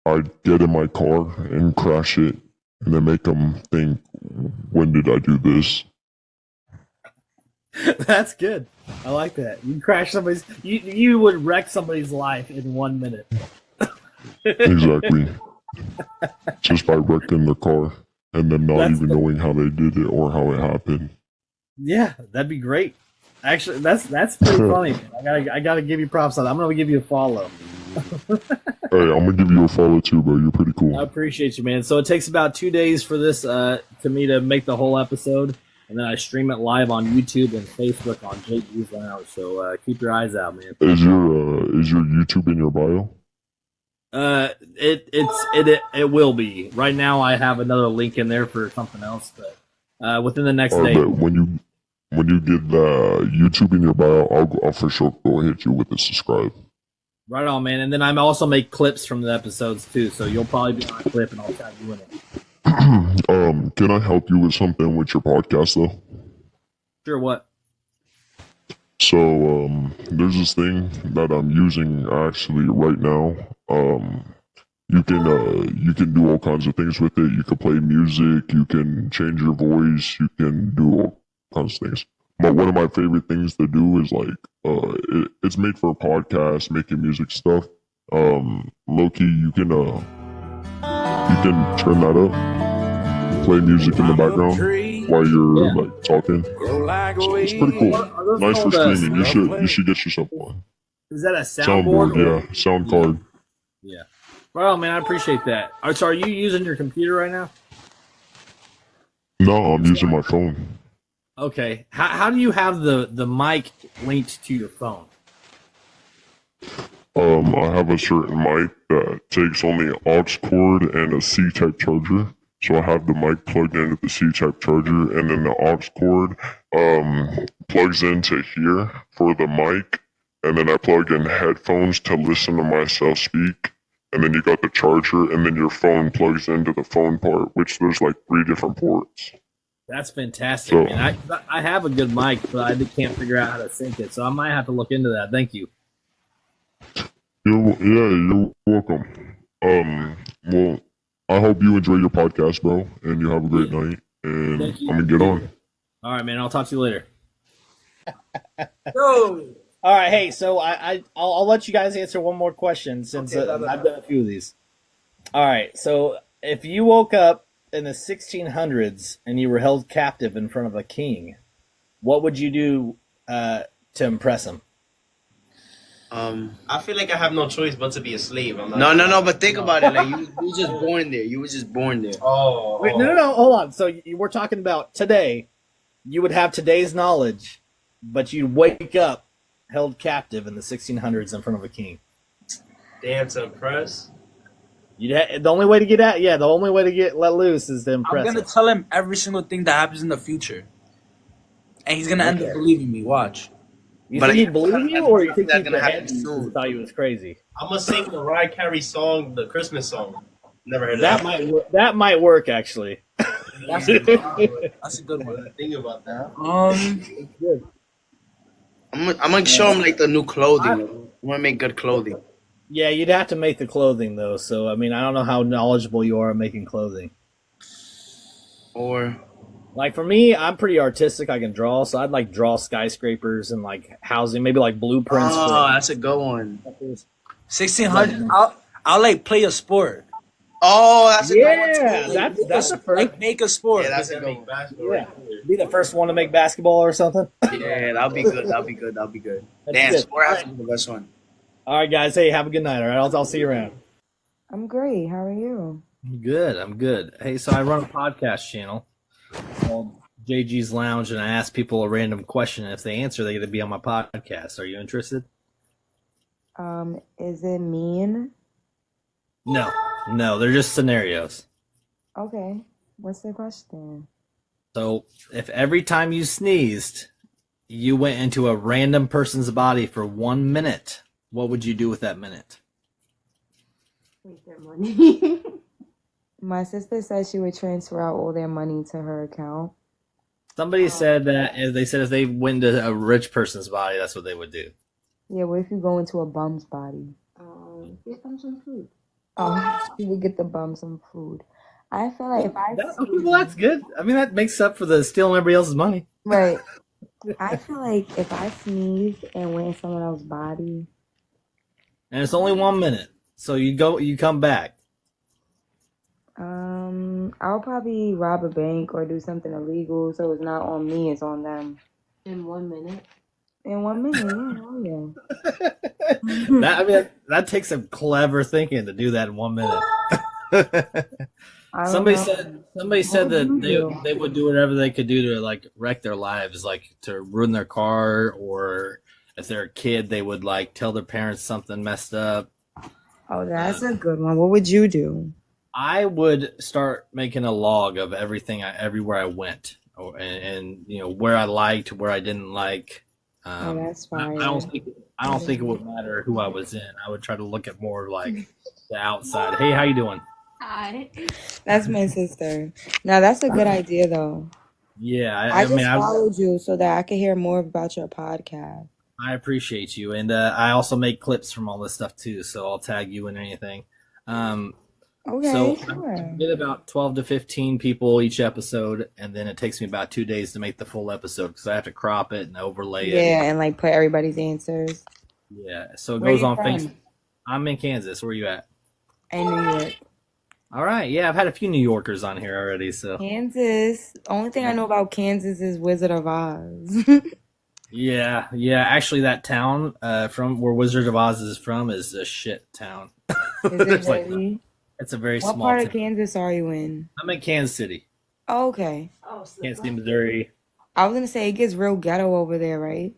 Speaker 10: I'd get in my car and crash it, and then make them think, when did I do this?
Speaker 8: That's good. I like that. You crash somebody's. You would wreck somebody's life in 1 minute.
Speaker 10: Exactly. Just by wrecking their car, and them not
Speaker 8: That's
Speaker 10: even
Speaker 8: the-
Speaker 10: knowing how they did it or how it happened.
Speaker 8: Yeah, that'd be great. Actually, that's pretty funny. I gotta give you props on that. I'm gonna give you a follow.
Speaker 10: Hey, I'm gonna give you a follow too, bro. You're pretty
Speaker 8: I
Speaker 10: cool.
Speaker 8: appreciate you, man. So it takes about 2 days for this to me to make the whole episode, and then I stream it live on YouTube and Facebook on JG's Lounge. So keep your eyes out, man.
Speaker 10: Is your YouTube in your bio?
Speaker 8: It will be. Right now, I have another link in there for something else, but within the next day.
Speaker 10: But when you get the YouTube in your bio, I'll for sure go hit you with the subscribe.
Speaker 8: Right on, man. And then I also make clips from the episodes too, so you'll probably be on a clip, and I'll tag you in it.
Speaker 10: Can I help you with something with your podcast though?
Speaker 8: Sure. What?
Speaker 10: So there's this thing that I'm using actually right now. You can do all kinds of things with it. You can play music. You can change your voice. You can do all kinds of things. But one of my favorite things to do is like it's made for a podcast, making music stuff. Low-key, you can turn that up, play music in the background while you're like talking. So it's pretty cool. Nice for streaming. You should get yourself one.
Speaker 8: Is that a soundboard?
Speaker 10: Yeah, sound card.
Speaker 8: Yeah. Well, man, I appreciate that. So are you using your computer right now?
Speaker 10: No, I'm using my phone.
Speaker 8: Okay. How do you have the mic linked to your phone?
Speaker 10: I have a certain mic that takes only an aux cord and a C-type charger. So I have the mic plugged into the C-type charger, and then the aux cord plugs into here for the mic, and then I plug in headphones to listen to myself speak, and then you got the charger, and then your phone plugs into the phone part, which there's like 3 different ports.
Speaker 8: That's fantastic,
Speaker 10: So-
Speaker 8: man. I have a good mic, but I can't figure out how to sync it, so I might have to look into that. Thank you.
Speaker 10: You're welcome. Well, I hope you enjoy your podcast, bro, and you have a great night, and
Speaker 8: Thank you.
Speaker 10: I'm gonna get on.
Speaker 8: All right, man. I'll talk to you later.
Speaker 6: Yo.
Speaker 8: All right, hey. So I'll let you guys answer one more question since
Speaker 6: Okay,
Speaker 8: I've done a few of these. All right, so if you woke up in the 1600s and you were held captive in front of a king, what would you do to impress him?
Speaker 7: I feel like I have no choice but to be a slave. I'm not
Speaker 5: No. But think about it. Like you were just born there. You were just born there.
Speaker 7: Oh.
Speaker 8: Wait, no. Hold on. So we're talking about today. You would have today's knowledge, but you'd wake up held captive in the 1600s in front of a king.
Speaker 7: Damn, to impress.
Speaker 8: The only way to get out, the only way to get let loose is to impress
Speaker 6: I'm gonna
Speaker 8: him.
Speaker 6: tell him every single thing that happens in the future, and he's gonna end up believing me. Watch.
Speaker 8: You
Speaker 5: But
Speaker 8: think he'd believe you, or you think
Speaker 5: that's
Speaker 8: he'd
Speaker 5: gonna happen
Speaker 8: behead you because he
Speaker 5: soon.
Speaker 8: thought you was crazy?
Speaker 7: I'm gonna sing the Mariah Carey song, the Christmas song. Never heard of
Speaker 8: That might work actually.
Speaker 6: That's a good one. That's a good one.
Speaker 7: Think about that.
Speaker 5: I'm gonna show him like the new clothing. I want to make good clothing.
Speaker 8: Yeah, you'd have to make the clothing though. So I mean, I don't know how knowledgeable you are at making clothing.
Speaker 5: Or
Speaker 8: Like for me, I'm pretty artistic. I can draw, so I'd like draw skyscrapers and like housing, maybe like blueprints.
Speaker 5: that's a good one.
Speaker 6: 1600. I'll like play a sport.
Speaker 5: Oh, that's a good one
Speaker 8: Yeah,
Speaker 5: too.
Speaker 8: that's a first.
Speaker 6: Like make a sport.
Speaker 5: Yeah, that's a good one.
Speaker 8: Yeah, be the first one to make basketball or something.
Speaker 5: Yeah, that'll be good. That'll be good. That'll be good.
Speaker 8: That's
Speaker 5: Damn,
Speaker 8: good.
Speaker 5: sport has to be the best one.
Speaker 8: All right, guys. Hey, have a good night. All right, I'll see you around.
Speaker 11: I'm great. How are you?
Speaker 8: I'm good. Hey, so I run a podcast channel called JG's Lounge, and I ask people a random question, and if they answer, they get to be on my podcast. Are you interested?
Speaker 11: Is it mean?
Speaker 8: No, they're just scenarios.
Speaker 11: Okay. What's the question?
Speaker 8: So, if every time you sneezed, you went into a random person's body for 1 minute, what would you do with that minute?
Speaker 11: Wait, their money. My sister said she would transfer out all their money to her account.
Speaker 8: Somebody said that if they went into a rich person's body, that's what they would do.
Speaker 11: Yeah, what if you go into a bum's body? Get them some food. Oh, she would get the bum some food. I feel like if I
Speaker 8: Well, that's good. I mean, that makes up for the stealing everybody else's money.
Speaker 11: right. I feel like if I sneezed and went in someone else's body,
Speaker 8: And it's only 1 minute, so you come back.
Speaker 11: I'll probably rob a bank or do something illegal, so it's not on me, it's on them.
Speaker 12: In 1 minute?
Speaker 11: In 1 minute, yeah, oh yeah.
Speaker 8: That takes some clever thinking to do that in 1 minute.
Speaker 11: I don't
Speaker 8: Somebody
Speaker 11: know.
Speaker 8: said
Speaker 11: What
Speaker 8: that
Speaker 11: would you do?
Speaker 8: they would do whatever they could do to like wreck their lives, like to ruin their car, or if they're a kid, they would like tell their parents something messed up.
Speaker 11: Oh, that's a good one. What would you do?
Speaker 8: I would start making a log of everywhere I went, and you know where I liked, where I didn't like.
Speaker 11: Oh, that's
Speaker 8: I
Speaker 11: fire.
Speaker 8: don't think it would matter who I was in. I would try to look at more like the outside. Hey, how you doing?
Speaker 11: Hi. That's my sister. Now that's a good idea though.
Speaker 8: Yeah,
Speaker 11: I
Speaker 8: I mean,
Speaker 11: just followed you so that I could hear more about your podcast.
Speaker 8: I appreciate you, and I also make clips from all this stuff too. So I'll tag you in anything.
Speaker 11: Okay,
Speaker 8: So
Speaker 11: sure.
Speaker 8: I get about 12 to 15 people each episode, and then it takes me about 2 days to make the full episode because I have to crop it and overlay it.
Speaker 11: Yeah, and like put everybody's answers.
Speaker 8: Yeah, so it
Speaker 11: Where
Speaker 8: goes
Speaker 11: you
Speaker 8: on
Speaker 11: from?
Speaker 8: Facebook. I'm in Kansas. Where are you at?
Speaker 11: In New York.
Speaker 8: All right. Yeah, I've had a few New Yorkers on here already. So
Speaker 11: Kansas. Only thing I know about Kansas is Wizard of Oz.
Speaker 8: yeah. Actually, that town from where Wizard of Oz is from is a shit town.
Speaker 11: Is it
Speaker 8: There's like
Speaker 11: really?
Speaker 8: it's a very
Speaker 11: What
Speaker 8: small
Speaker 11: part
Speaker 8: town.
Speaker 11: of Kansas are you in?
Speaker 8: I'm in Kansas City,
Speaker 11: Oh, okay.
Speaker 8: Kansas City, Missouri.
Speaker 11: I was gonna say it gets real ghetto over there, right?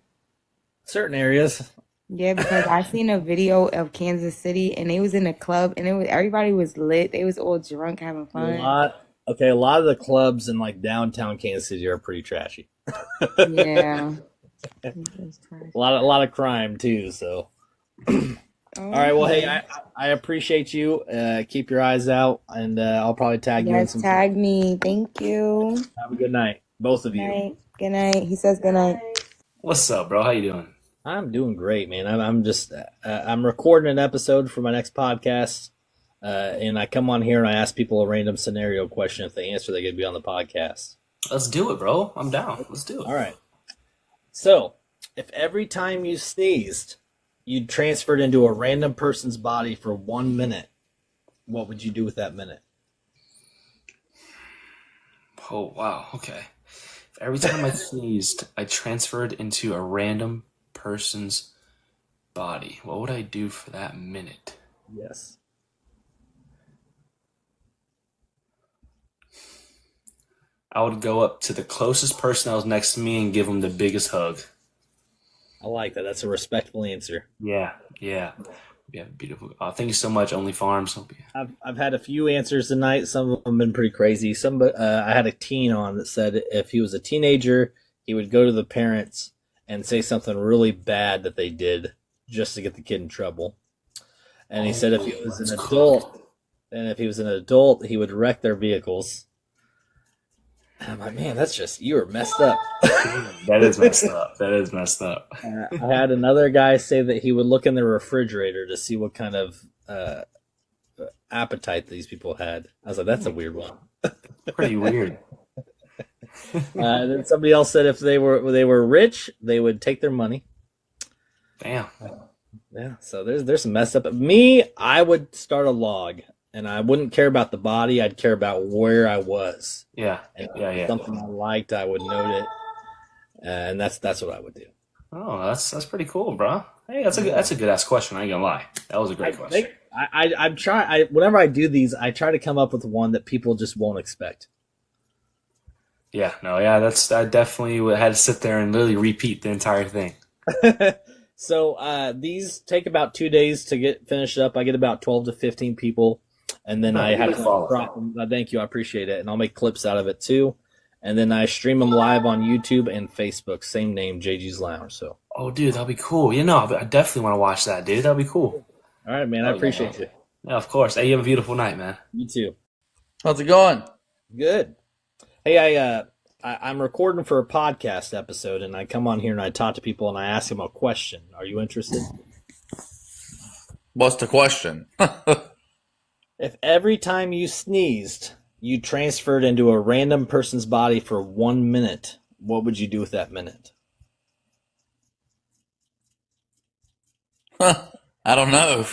Speaker 8: Certain areas.
Speaker 11: Yeah, because I seen a video of Kansas City and they was in a club and everybody was lit. They was all drunk having
Speaker 8: A
Speaker 11: fun.
Speaker 8: lot. Okay, a lot of the clubs in like downtown Kansas City are pretty trashy.
Speaker 11: Yeah.
Speaker 8: A lot of crime too. So, all right. Well, hey, I appreciate you. Keep your eyes out, and I'll probably tag you in
Speaker 11: Yes,
Speaker 8: some.
Speaker 11: tag me. Thank you.
Speaker 8: Have a good night, both of
Speaker 11: Good
Speaker 8: you.
Speaker 11: night. Good night. He says good night.
Speaker 12: What's up, bro? How you doing?
Speaker 8: I'm doing great, man. I'm just I'm recording an episode for my next podcast, and I come on here and I ask people a random scenario question. If they answer, they get to be on the podcast.
Speaker 12: Let's do it, bro. I'm down. Let's do it.
Speaker 8: All right. So, if every time you sneezed, you transferred into a random person's body for 1 minute, what would you do with that minute?
Speaker 12: Oh, wow. Okay. Every time I sneezed, I transferred into a random person's body. What would I do for that minute?
Speaker 8: Yes.
Speaker 12: I would go up to the closest person that was next to me and give them the biggest hug.
Speaker 8: I like that. That's a respectful answer.
Speaker 12: Yeah. Beautiful. Thank you so much, Only Farms.
Speaker 8: I've had a few answers tonight. Some of them have been pretty crazy. I had a teen on that said if he was a teenager, he would go to the parents and say something really bad that they did just to get the kid in trouble. And he said if he was an adult, he would wreck their vehicles. And I'm like, man, you were messed up.
Speaker 12: That is messed up.
Speaker 8: I had another guy say that he would look in the refrigerator to see what kind of appetite these people had. I was like, that's a weird one.
Speaker 12: Pretty weird.
Speaker 8: Then somebody else said if they were rich, they would take their money.
Speaker 12: Damn.
Speaker 8: Yeah, so there's some messed up. Me, I would start a log, and I wouldn't care about the body. I'd care about where I was.
Speaker 12: Yeah.
Speaker 8: And something I liked, I would note it, and that's what I would do.
Speaker 12: Oh, that's pretty cool, bro. Hey, that's a good ass question. I ain't gonna lie. That was a great question.
Speaker 8: I'm trying. Whenever I do these, I try to come up with one that people just won't expect.
Speaker 12: Yeah, no, yeah, I definitely had to sit there and literally repeat the entire thing.
Speaker 8: So these take about 2 days to get finished up. I get about 12 to 15 people, and then I have to crop them. Thank you, I appreciate it, and I'll make clips out of it too. And then I stream them live on YouTube and Facebook. Same name, JG's Lounge. So.
Speaker 12: Oh, dude, that'd be cool. I definitely want to watch that, dude. That'd be cool.
Speaker 8: All right, man. I appreciate you.
Speaker 12: Yeah, of course. Hey, you have a beautiful night, man.
Speaker 8: You too.
Speaker 6: How's it going?
Speaker 8: Good. Hey, I'm recording for a podcast episode, and I come on here and I talk to people and I ask them a question. Are you interested?
Speaker 6: What's the question?
Speaker 8: If every time you sneezed, you transferred into a random person's body for 1 minute, what would you do with that minute?
Speaker 6: I don't know.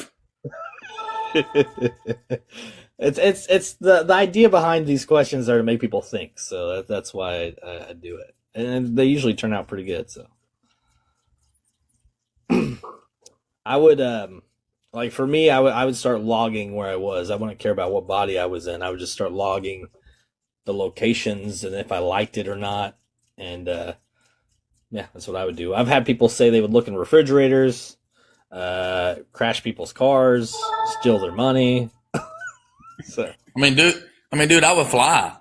Speaker 8: It's the idea behind these questions are to make people think, so that's why I do it, and they usually turn out pretty good. So, I would like for me, I would start logging where I was. I wouldn't care about what body I was in. I would just start logging the locations and if I liked it or not. And yeah, that's what I would do. I've had people say they would look in refrigerators, crash people's cars, steal their money. So
Speaker 13: I mean, dude, I would fly.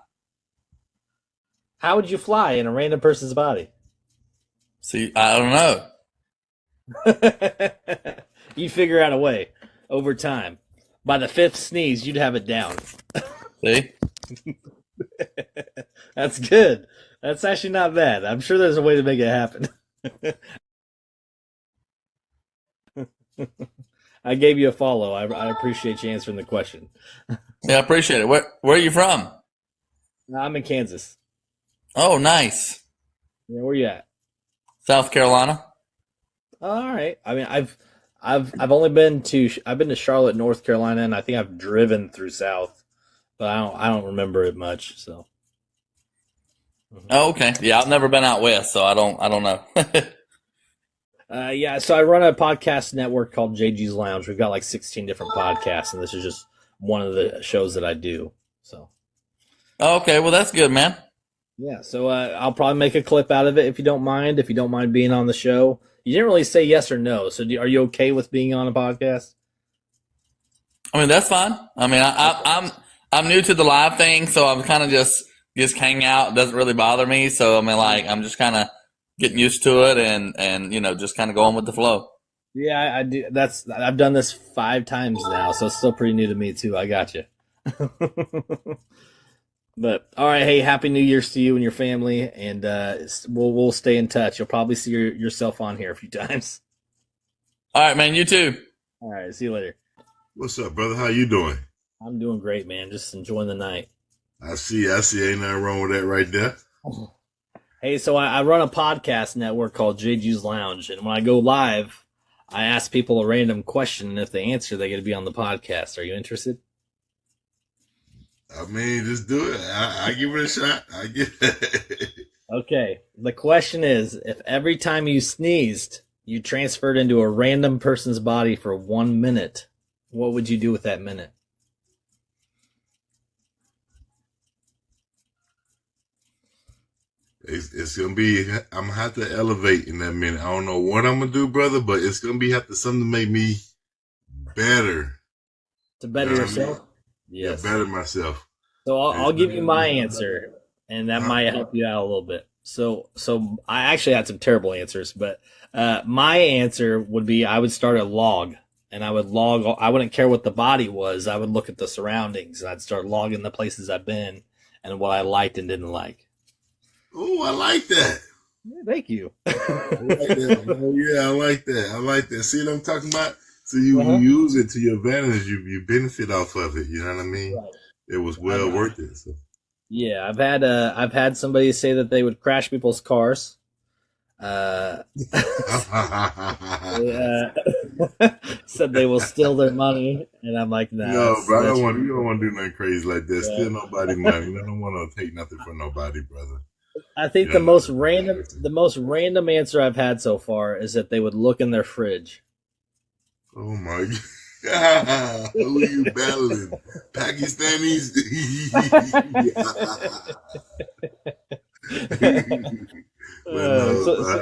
Speaker 8: how would you fly in a random person's body?
Speaker 13: See, I don't know.
Speaker 8: You'd figure out a way over time. By the fifth sneeze, you'd have it down.
Speaker 13: See?
Speaker 8: That's good. That's actually not bad. I'm sure there's a way to make it happen. I gave you a follow. I appreciate you answering the question.
Speaker 13: Yeah, I appreciate it. Where are you from?
Speaker 8: I'm in Kansas.
Speaker 13: Oh, nice.
Speaker 8: Yeah, where you at?
Speaker 13: South Carolina.
Speaker 8: All right. I mean, I've only been to Charlotte, North Carolina, and I think I've driven through South, but I don't remember it much. So.
Speaker 13: Oh, okay. Yeah, I've never been out west, so I don't know.
Speaker 8: Yeah, so I run a podcast network called JG's Lounge. We've got like 16 different podcasts, and this is just one of the shows that I do. So.
Speaker 13: Okay, well that's good, man.
Speaker 8: Yeah, so I'll probably make a clip out of it if you don't mind. If you don't mind being on the show, you didn't really say yes or no. So are you okay with being on a podcast?
Speaker 13: I mean, that's fine. I mean, I'm new to the live thing, so I'm kind of just hang out. It doesn't really bother me. So I mean, like I'm just kind of getting used to it and just kind of going with the flow.
Speaker 8: Yeah, I do. I've done this 5 times now, so it's still pretty new to me too. I got you. But all right, hey, happy New Year's to you and your family, and we'll stay in touch. You'll probably see yourself on here a few times.
Speaker 13: All right, man. You too.
Speaker 8: All right, see you later.
Speaker 14: What's up, brother? How you doing?
Speaker 8: I'm doing great, man. Just enjoying the night.
Speaker 14: I see. Ain't nothing wrong with that right there.
Speaker 8: Hey, so I run a podcast network called JG's Lounge, and when I go live, I ask people a random question, and if they answer, they get to be on the podcast. Are you interested?
Speaker 14: I mean, just do it. I give it a shot. I give it.
Speaker 8: Okay. The question is, if every time you sneezed, you transferred into a random person's body for 1 minute, what would you do with that minute?
Speaker 14: It's gonna be. I'm gonna have to elevate in that minute. I don't know what I'm gonna do, brother, but it's gonna be something to make me better.
Speaker 8: To better yourself? Yes.
Speaker 14: Yeah, better myself.
Speaker 8: So I'll give you my answer, and that might help you out a little bit. So I actually had some terrible answers, but my answer would be I would start a log, and I would log. I wouldn't care what the body was. I would look at the surroundings, and I'd start logging the places I've been and what I liked and didn't like.
Speaker 14: Oh, I like that.
Speaker 8: Yeah, thank you.
Speaker 14: I like that, bro. Yeah, I like that. I like that. See what I'm talking about? So you use it to your advantage. You benefit off of it. You know what I mean? Right. It was well worth it. So.
Speaker 8: Yeah, I've had somebody say that they would crash people's cars. Said they will steal their money, and I'm like, nah.
Speaker 14: No, bro, you don't want to do nothing crazy like that. Yeah. Steal nobody money. You don't want to take nothing from nobody, brother.
Speaker 8: I think the most random answer I've had so far is that they would look in their fridge.
Speaker 14: Oh my God. Who are you battling? Pakistanis?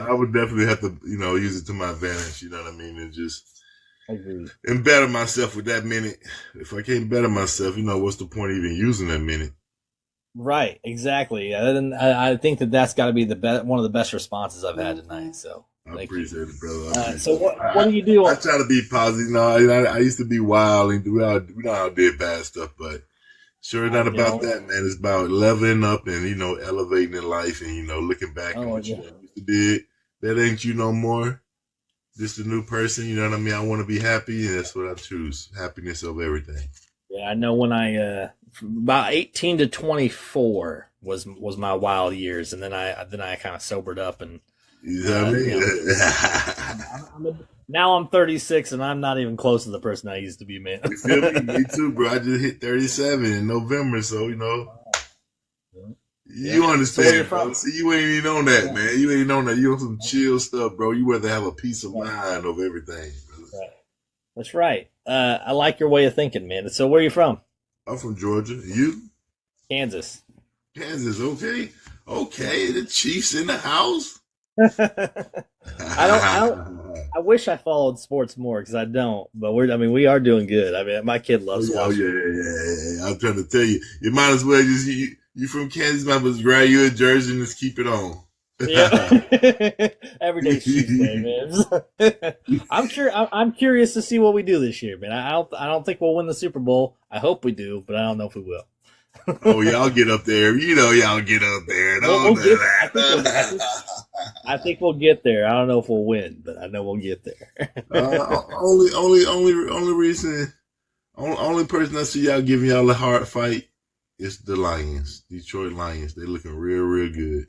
Speaker 14: I would definitely have to, use it to my advantage, you know what I mean? And just and better myself with that minute. If I can't better myself, what's the point of even using that minute?
Speaker 8: Right, exactly. And I think that's got to be one of the best responses I've had tonight. So
Speaker 14: I appreciate it, brother.
Speaker 8: So what do you do?
Speaker 14: I try to be positive. I used to be wild and we all did bad stuff, but sure, not about that, man. It's about leveling up and elevating in life and looking back at what you used to did. That ain't you no more. Just a new person. You know what I mean? I want to be happy, and that's what I choose. Happiness over everything.
Speaker 8: Yeah, I know when I about 18 to 24 was my wild years, and then I kind of sobered up and.
Speaker 14: You know what I mean?
Speaker 8: Now I'm 36 and I'm not even close to the person I used to be, man.
Speaker 14: You feel me? Me too, bro. I just hit 37 in November, so you understand, bro. See, you ain't even on that, man. You ain't on that. You on some chill stuff, bro. You rather have a peace of mind over everything, brother.
Speaker 8: Right. That's right. I like your way of thinking, man. So where are you from?
Speaker 14: I'm from Georgia. You?
Speaker 8: Kansas.
Speaker 14: Kansas, okay. Okay, the Chiefs in the house.
Speaker 8: I wish I followed sports more because I don't. But we are doing good. I mean, my kid loves watching.
Speaker 14: Yeah. I'm trying to tell you, you might as well just you from Kansas, might as well grab you a jersey and just keep it on.
Speaker 8: Yeah. Everyday Chiefs day, man. I'm curious to see what we do this year, man. I don't think we'll win the Super Bowl. I hope we do, but I don't know if we will.
Speaker 14: Oh, y'all get up there. You know y'all get up there.
Speaker 8: I think we'll get there. I don't know if we'll win, but I know we'll get there.
Speaker 14: Only person I see y'all giving y'all a hard fight is the Lions, Detroit Lions. They looking real good.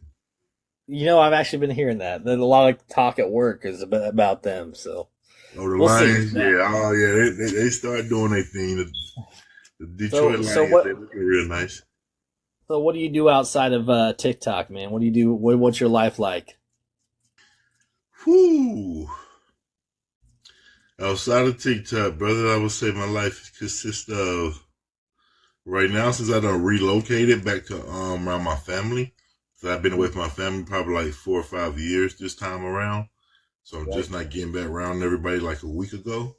Speaker 8: I've actually been hearing that. There's a lot of talk at work is about them. So,
Speaker 14: Lions, they start doing their thing. The Detroit Lions, they're looking real nice.
Speaker 8: So, what do you do outside of TikTok, man? What do you do? What's your life like?
Speaker 14: Whoo! Outside of TikTok, brother, I would say my life consists of right now, since I done relocated back to around my family. So I've been away from my family probably like 4 or 5 years this time around. So I'm just not getting back around everybody like a week ago.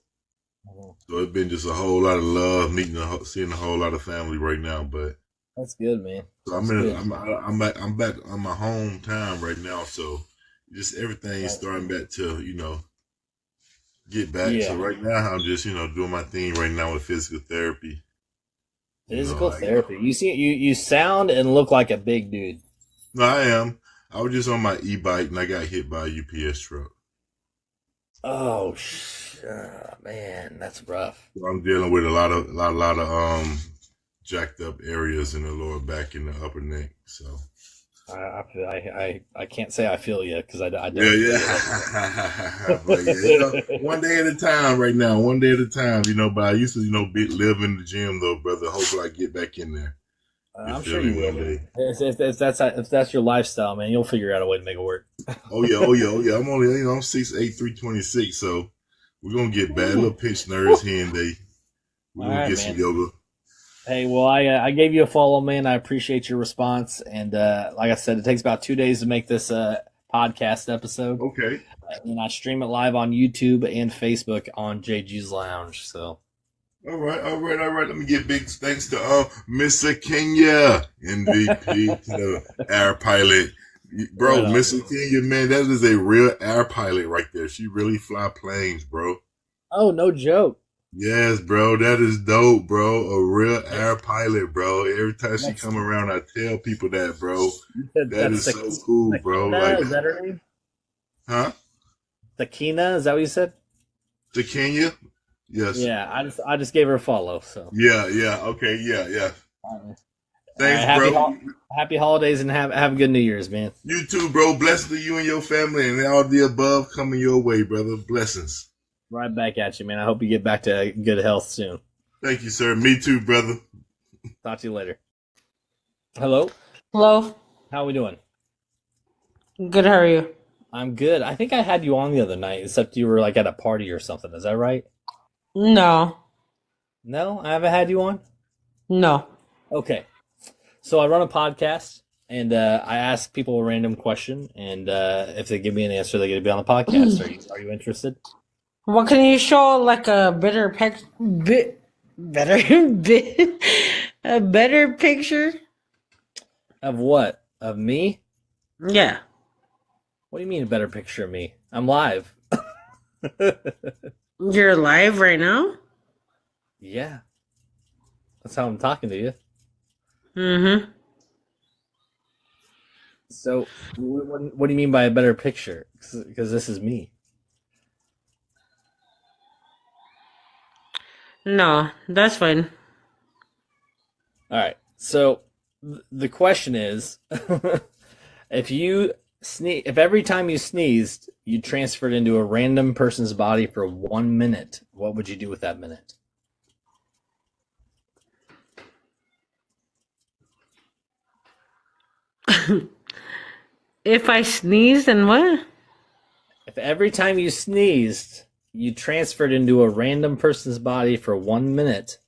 Speaker 14: So it's been just a whole lot of love, seeing a whole lot of family right now. But
Speaker 8: that's good, man.
Speaker 14: So I'm back on my hometown right now. So just everything is starting back to get back. Yeah. So right now I'm just doing my thing right now with physical therapy.
Speaker 8: Physical therapy. You sound and look like a big dude.
Speaker 14: No, I am. I was just on my e-bike and I got hit by a UPS truck.
Speaker 8: Oh, man, that's rough.
Speaker 14: So I'm dealing with a lot of jacked up areas in the lower back and the upper neck. So
Speaker 8: I can't say I feel you because I don't.
Speaker 14: But one day at a time right now. One day at a time, But I used to, live in the gym though, brother. Hopefully I get back in there.
Speaker 8: I'm sure you will. If that's your lifestyle, man, you'll figure out a way to make it work.
Speaker 14: Oh yeah. I'm only, I'm 6'8", 326, so we're gonna get bad little pinch nerves here and there. We're gonna get some yoga.
Speaker 8: Hey, well, I gave you a follow, man. I appreciate your response, and like I said, it takes about 2 days to make this podcast episode.
Speaker 14: Okay.
Speaker 8: And I stream it live on YouTube and Facebook on JG's Lounge. So.
Speaker 14: All right. Let me give big thanks to Mr. Kenya, MVP, to the air pilot. Bro, Mr. Kenya, man, that is a real air pilot right there. She really fly planes, bro.
Speaker 8: Oh, no joke.
Speaker 14: Yes, bro, that is dope, bro. A real air pilot, bro. Every time she come around, I tell people that, bro. That is so cool, bro. Like,
Speaker 8: is that her name?
Speaker 14: Huh?
Speaker 8: Sakina, is that what you said?
Speaker 14: Sakina? Yes.
Speaker 8: Yeah, I just gave her a follow. So.
Speaker 14: Yeah. Okay. Yeah. Thanks, bro.
Speaker 8: Happy holidays and have a good New Year's, man.
Speaker 14: You too, bro. Blessings to you and your family and all the above coming your way, brother. Blessings.
Speaker 8: Right back at you, man. I hope you get back to good health soon.
Speaker 14: Thank you, sir. Me too, brother.
Speaker 8: Talk to you later. Hello.
Speaker 15: Hello.
Speaker 8: How are we doing?
Speaker 15: Good. How are you?
Speaker 8: I'm good. I think I had you on the other night, except you were like at a party or something. Is that right?
Speaker 15: No.
Speaker 8: No? I haven't had you on?
Speaker 15: No.
Speaker 8: Okay. So I run a podcast, and I ask people a random question, and if they give me an answer, they get to be on the podcast. Are you interested?
Speaker 15: Well, can you show like a better a better picture?
Speaker 8: Of what? Of me?
Speaker 15: Yeah.
Speaker 8: What do you mean a better picture of me? I'm live.
Speaker 15: You're live right now?
Speaker 8: Yeah. That's how I'm talking to you.
Speaker 15: Mm-hmm.
Speaker 8: So, what do you mean by a better picture? Because this is me.
Speaker 15: No, that's fine.
Speaker 8: All right. So, the question is, if every time you sneezed, you transferred into a random person's body for 1 minute, what would you do with that minute?
Speaker 15: If I sneezed and what?
Speaker 8: If every time you sneezed, you transferred into a random person's body for 1 minute,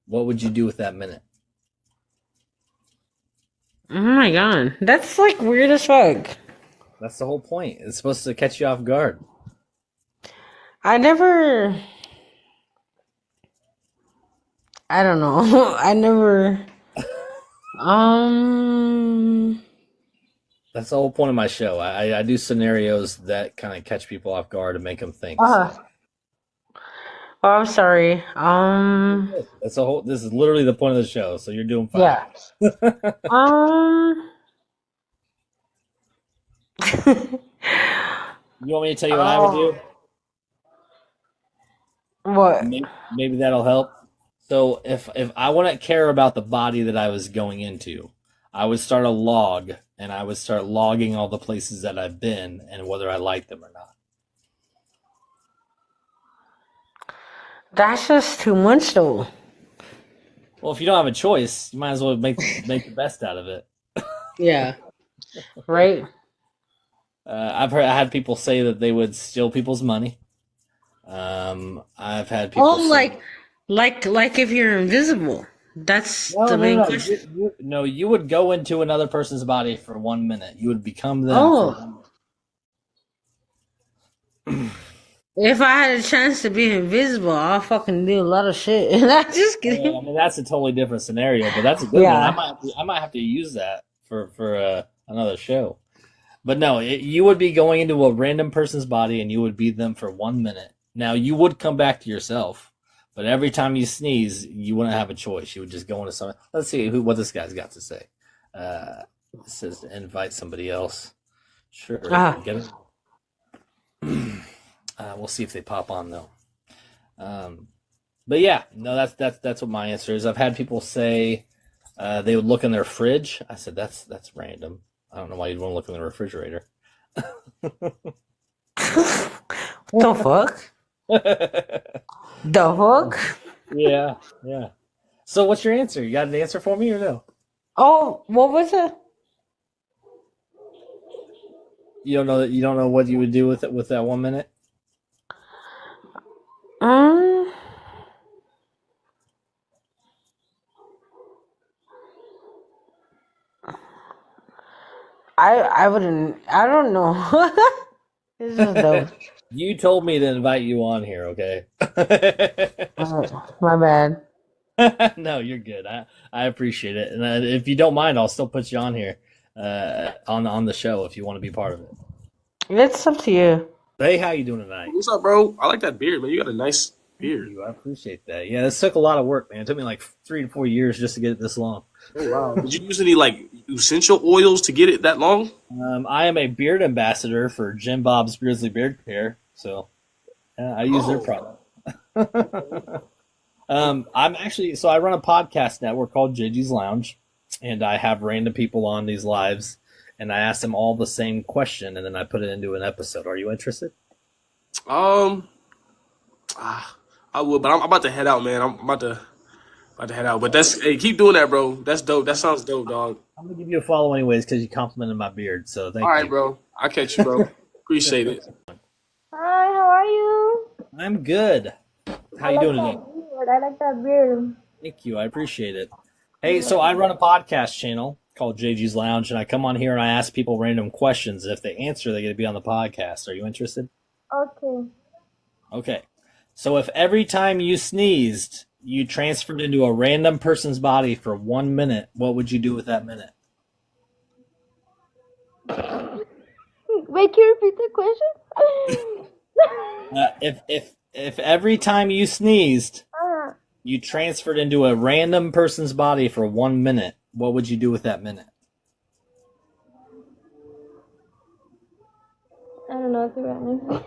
Speaker 8: what would you do with that minute?
Speaker 15: Oh my god, that's like weird as fuck.
Speaker 8: That's the whole point. It's supposed to catch you off guard.
Speaker 15: I never. I don't know. I never.
Speaker 8: That's the whole point of my show. I do scenarios that kind of catch people off guard and make them think.
Speaker 15: Oh, I'm sorry.
Speaker 8: That's a whole. This is literally the point of the show. So you're doing fine.
Speaker 15: Yeah.
Speaker 8: You want me to tell you what I would do?
Speaker 15: What?
Speaker 8: Maybe that'll help. So if I wouldn't care about the body that I was going into, I would start a log and I would start logging all the places that I've been and whether I like them or not.
Speaker 15: That's just too much, though.
Speaker 8: Well, if you don't have a choice, you might as well make the best out of it.
Speaker 15: Yeah. Right.
Speaker 8: I had people say that they would steal people's money. I've had people.
Speaker 15: Oh,
Speaker 8: say,
Speaker 15: like if you're invisible. That's the main question.
Speaker 8: No, you would go into another person's body for 1 minute. You would become them.
Speaker 15: Oh. If I had a chance to be invisible, I'll fucking do a lot of shit. I'm just kidding.
Speaker 8: I mean, that's a totally different scenario, but that's a good
Speaker 15: Yeah.
Speaker 8: one. I might have to use that for another show. But no, you would be going into a random person's body and you would be them for 1 minute. Now, you would come back to yourself, but every time you sneeze, you wouldn't have a choice. You would just go into something. Let's see what this guy's got to say. It says to invite somebody else. Sure. Get it? We'll see if they pop on though. But yeah, no, that's what my answer is. I've had people say they would look in their fridge. I said that's random. I don't know why you'd want to look in the refrigerator.
Speaker 15: The fuck? The fuck?
Speaker 8: Yeah. So what's your answer? You got an answer for me or no?
Speaker 15: Oh, what was it?
Speaker 8: You don't know that. You don't know what you would do with it with that 1 minute.
Speaker 15: I wouldn't. I don't know. This is dope.
Speaker 8: You told me to invite you on here, okay?
Speaker 15: My bad.
Speaker 8: No, you're good. I appreciate it, and if you don't mind, I'll still put you on here on the show if you want to be part of it.
Speaker 15: It's up to you.
Speaker 8: Hey, how you doing tonight?
Speaker 7: What's up, bro? I like that beard, man. You got a nice beard.
Speaker 8: I appreciate that. Yeah, this took a lot of work, man. It took me like 3 to 4 years just to get it this long.
Speaker 7: Oh wow! Did you use any like essential oils to get it that long?
Speaker 8: I am a beard ambassador for Jim Bob's Grizzly Beard Care, so I use their product. I'm actually I run a podcast network called JG's Lounge, and I have random people on these lives, and I ask them all the same question, and then I put it into an episode. Are you interested?
Speaker 7: I would, but I'm about to head out, man. I'm about to head out. But hey, keep doing that, bro. That's dope. That sounds dope, dog.
Speaker 8: I'm gonna give you a follow anyways because you complimented my beard. So thank you.
Speaker 7: All right, bro. I'll catch you, bro. Appreciate it.
Speaker 11: Hi, how are you?
Speaker 8: I'm good. How you doing today?
Speaker 11: I like that beard.
Speaker 8: Thank you. I appreciate it. Hey, so I run a podcast channel called JG's Lounge, and I come on here and I ask people random questions. If they answer, they get to be on the podcast. Are you interested?
Speaker 11: Okay.
Speaker 8: Okay. So if every time you sneezed, you transferred into a random person's body for 1 minute, what would you do with that minute?
Speaker 11: Wait, can you repeat the question?
Speaker 8: If every time you sneezed, you transferred into a random person's body for 1 minute, what would you do with that minute?
Speaker 11: I don't know if you're honest.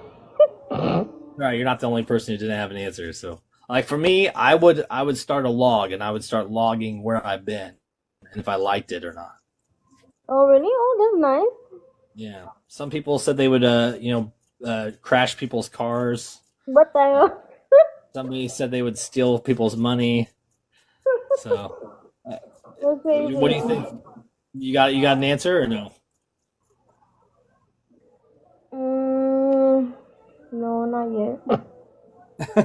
Speaker 8: Right, you're not the only person who didn't have an answer. So, like for me, I would start a log, and I would start logging where I've been, and if I liked it or not.
Speaker 11: Oh, really? Oh, that's nice.
Speaker 8: Yeah, some people said they would, crash people's cars.
Speaker 11: What the hell?
Speaker 8: Somebody said they would steal people's money. So,
Speaker 11: Okay.
Speaker 8: what do you think? You got an answer or no?
Speaker 11: No, not yet.
Speaker 8: That's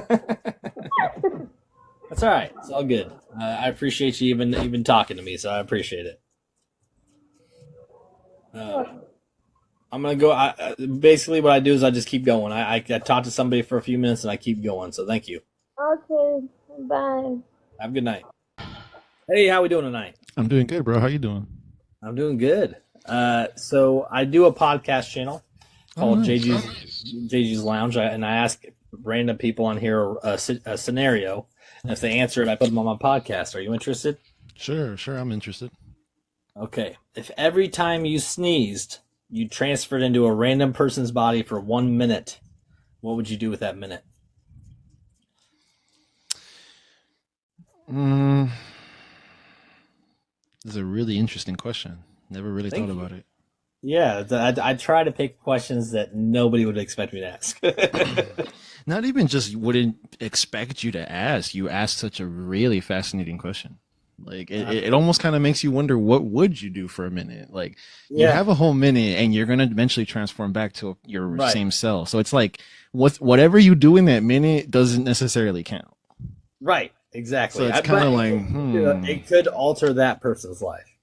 Speaker 8: all right. It's all good. I appreciate you even talking to me, so I appreciate it. I'm gonna go. Basically, what I do is I just keep going. I talk to somebody for a few minutes and I keep going. So thank you.
Speaker 11: Okay, bye.
Speaker 8: Have a good night. Hey, how we doing tonight?
Speaker 16: I'm doing good, bro. How you doing?
Speaker 8: I'm doing good. So I do a podcast channel called
Speaker 16: nice.
Speaker 8: JG's Lounge, and I ask random people on here a scenario, and if they answer it, I put them on my podcast. Are you interested?
Speaker 16: Sure. I'm interested.
Speaker 8: Okay. If every time you sneezed, you transferred into a random person's body for 1 minute, what would you do with that minute?
Speaker 16: This is a really interesting question. Never really thought about it.
Speaker 8: Yeah, I try to pick questions that nobody would expect me to ask.
Speaker 16: Not even just wouldn't expect you to ask. You asked such a really fascinating question. Like it almost kind of makes you wonder, what would you do for a minute? Like you have a whole minute and you're going to eventually transform back to your same self. So it's like whatever you do in that minute doesn't necessarily count.
Speaker 8: Right. Exactly.
Speaker 16: So it's kind of like,
Speaker 8: it could alter that person's life.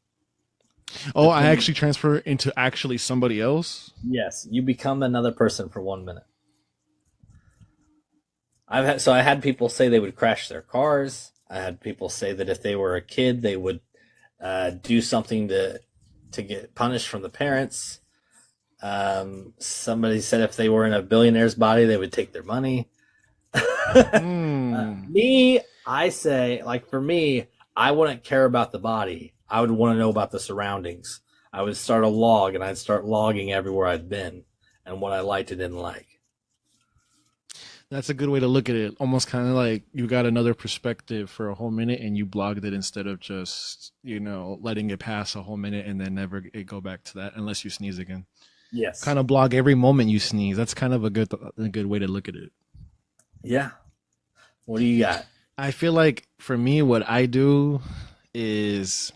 Speaker 16: Oh, I actually transfer into actually somebody else?
Speaker 8: Yes, you become another person for 1 minute. I had people say they would crash their cars. I had people say that if they were a kid, they would do something to get punished from the parents. Somebody said if they were in a billionaire's body, they would take their money. I say, like, for me, I wouldn't care about the body. I would want to know about the surroundings. I would start a log, and I'd start logging everywhere I'd been and what I liked and didn't like.
Speaker 16: That's a good way to look at it. Almost kind of like you got another perspective for a whole minute and you blogged it instead of just, letting it pass a whole minute and then never go back to that unless you sneeze again.
Speaker 8: Yes.
Speaker 16: Kind of blog every moment you sneeze. That's kind of a good way to look at it.
Speaker 8: Yeah. What do you got?
Speaker 16: I feel like for me, what I do is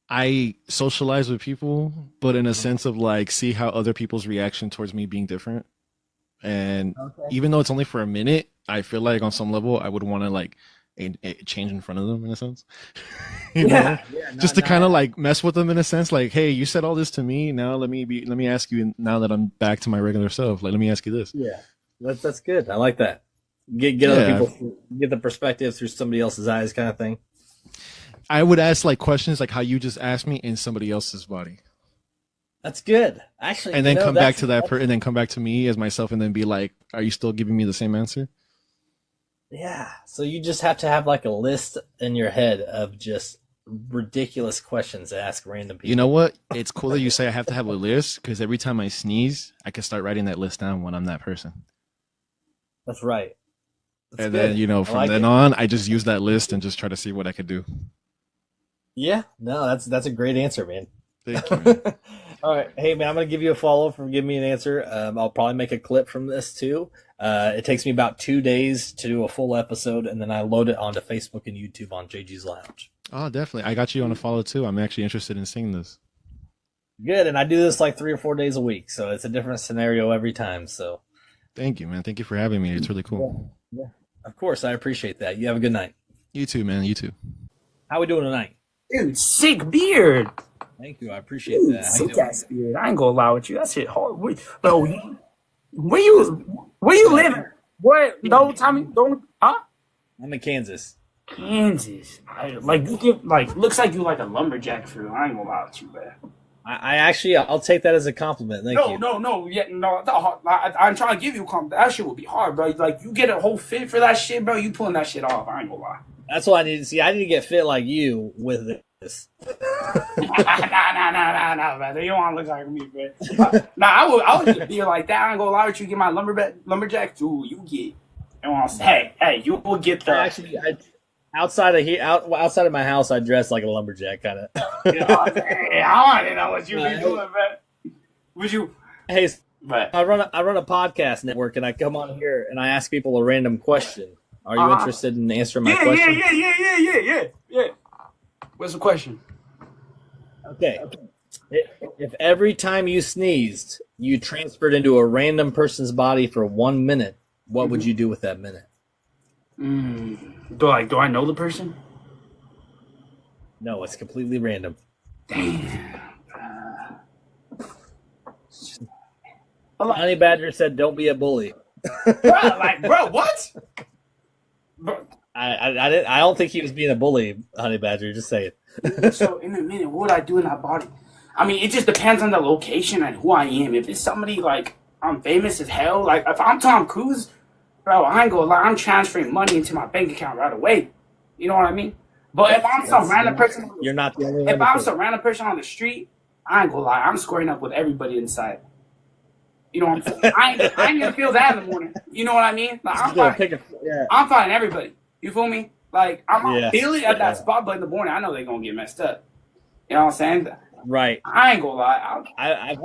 Speaker 16: I socialize with people, but in a sense of like, see how other people's reaction towards me being different. And even though it's only for a minute, I feel like on some level I would want to like a change in front of them in a sense. Just to kind of like mess with them in a sense, like, hey, you said all this to me, now let me ask you, now that I'm back to my regular self, like, let me ask you this.
Speaker 8: Yeah, that's good. I like that. Get other people, get the perspective through somebody else's eyes, kind of thing.
Speaker 16: I would ask like questions like how you just asked me in somebody else's body.
Speaker 8: That's good, actually.
Speaker 16: And then come back to that and then come back to me as myself, and then be like, "Are you still giving me the same answer?"
Speaker 8: Yeah. So you just have to have like a list in your head of just ridiculous questions to ask random people.
Speaker 16: You know what? It's cool that you say I have to have a list, because every time I sneeze, I can start writing that list down when I'm that person.
Speaker 8: That's right.
Speaker 16: That's good. Then from then on, I just use that list and just try to see what I could do.
Speaker 8: Yeah. No, that's a great answer, man.
Speaker 16: Thank you, man.
Speaker 8: All right. Hey, man, I'm going to give you a follow for giving me an answer. I'll probably make a clip from this, too. It takes me about 2 days to do a full episode, and then I load it onto Facebook and YouTube on JG's Lounge.
Speaker 16: Oh, definitely. I got you on a follow, too. I'm actually interested in seeing this.
Speaker 8: Good. And I do this like 3 or 4 days a week, so it's a different scenario every time. So,
Speaker 16: thank you, man. Thank you for having me. It's really cool.
Speaker 8: Yeah. Of course. I appreciate that. You have a good night.
Speaker 16: You too, man. You too.
Speaker 8: How we doing tonight?
Speaker 6: Dude, sick beard.
Speaker 8: Thank you. I appreciate that.
Speaker 6: Sick ass beard. I ain't gonna lie with you. That shit hard. Bro, where you living? What? No, Tommy. Don't. Huh?
Speaker 8: I'm in Kansas.
Speaker 6: Kansas. Looks like you like a lumberjack for real. I ain't gonna lie with you, man.
Speaker 8: I'll take that as a compliment. Thank you.
Speaker 6: No. Yeah, no. I'm trying to give you a compliment. That shit would be hard, bro. Like, you get a whole fit for that shit, bro. You pulling that shit off. I ain't gonna lie.
Speaker 8: That's what I need to see. I need to get fit like you with this.
Speaker 6: Nah, brother. You don't want to look like me, bro. I would get a beard like that. I ain't gonna lie with you. Get my lumberjack. Dude, you get. Hey, you will get the.
Speaker 8: Outside of my house, I dress like a lumberjack, kind of.
Speaker 6: I want to know what you be doing, man. Would you?
Speaker 8: Hey, I run a podcast network, and I come on here and I ask people a random question. Are you interested in answering my question?
Speaker 6: Yeah. What's the question?
Speaker 8: Okay. If every time you sneezed, you transferred into a random person's body for 1 minute, what would you do with that minute?
Speaker 6: Do I know the person?
Speaker 8: No, it's completely random. Honey Badger said, "Don't be a bully."
Speaker 6: Bro, what?
Speaker 8: I don't think he was being a bully, Honey Badger. Just say it.
Speaker 6: So in a minute, what would I do in that body? I mean, it just depends on the location and who I am. If it's somebody like I'm famous as hell, like if I'm Tom Cruise, bro, I ain't gonna lie, I'm transferring money into my bank account right away. You know what I mean? But if I'm some random person,
Speaker 8: you're not the only one.
Speaker 6: If I'm some random person on the street, I ain't gonna lie, I'm squaring up with everybody inside. You know what I'm saying? I ain't gonna feel that in the morning. You know what I mean? Like, I'm fighting everybody. You feel me? Like I'm gonna feel it at that spot, but in the morning, I know they're gonna get messed up. You know what I'm saying?
Speaker 8: Right.
Speaker 6: I ain't gonna lie.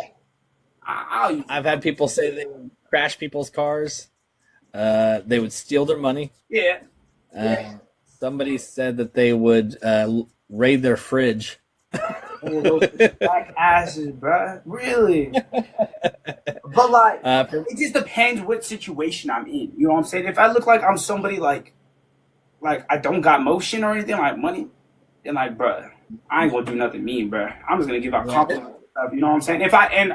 Speaker 8: I've had people say they would crash people's cars. They would steal their money.
Speaker 6: Yeah.
Speaker 8: Somebody said that they would raid their fridge.
Speaker 6: Those black asses, bro. Really? But like, it just depends what situation I'm in. You know what I'm saying? If I look like I'm somebody like I don't got motion or anything like money, then like, bro, I ain't gonna do nothing mean, bro. I'm just gonna give out compliments. You know what I'm saying?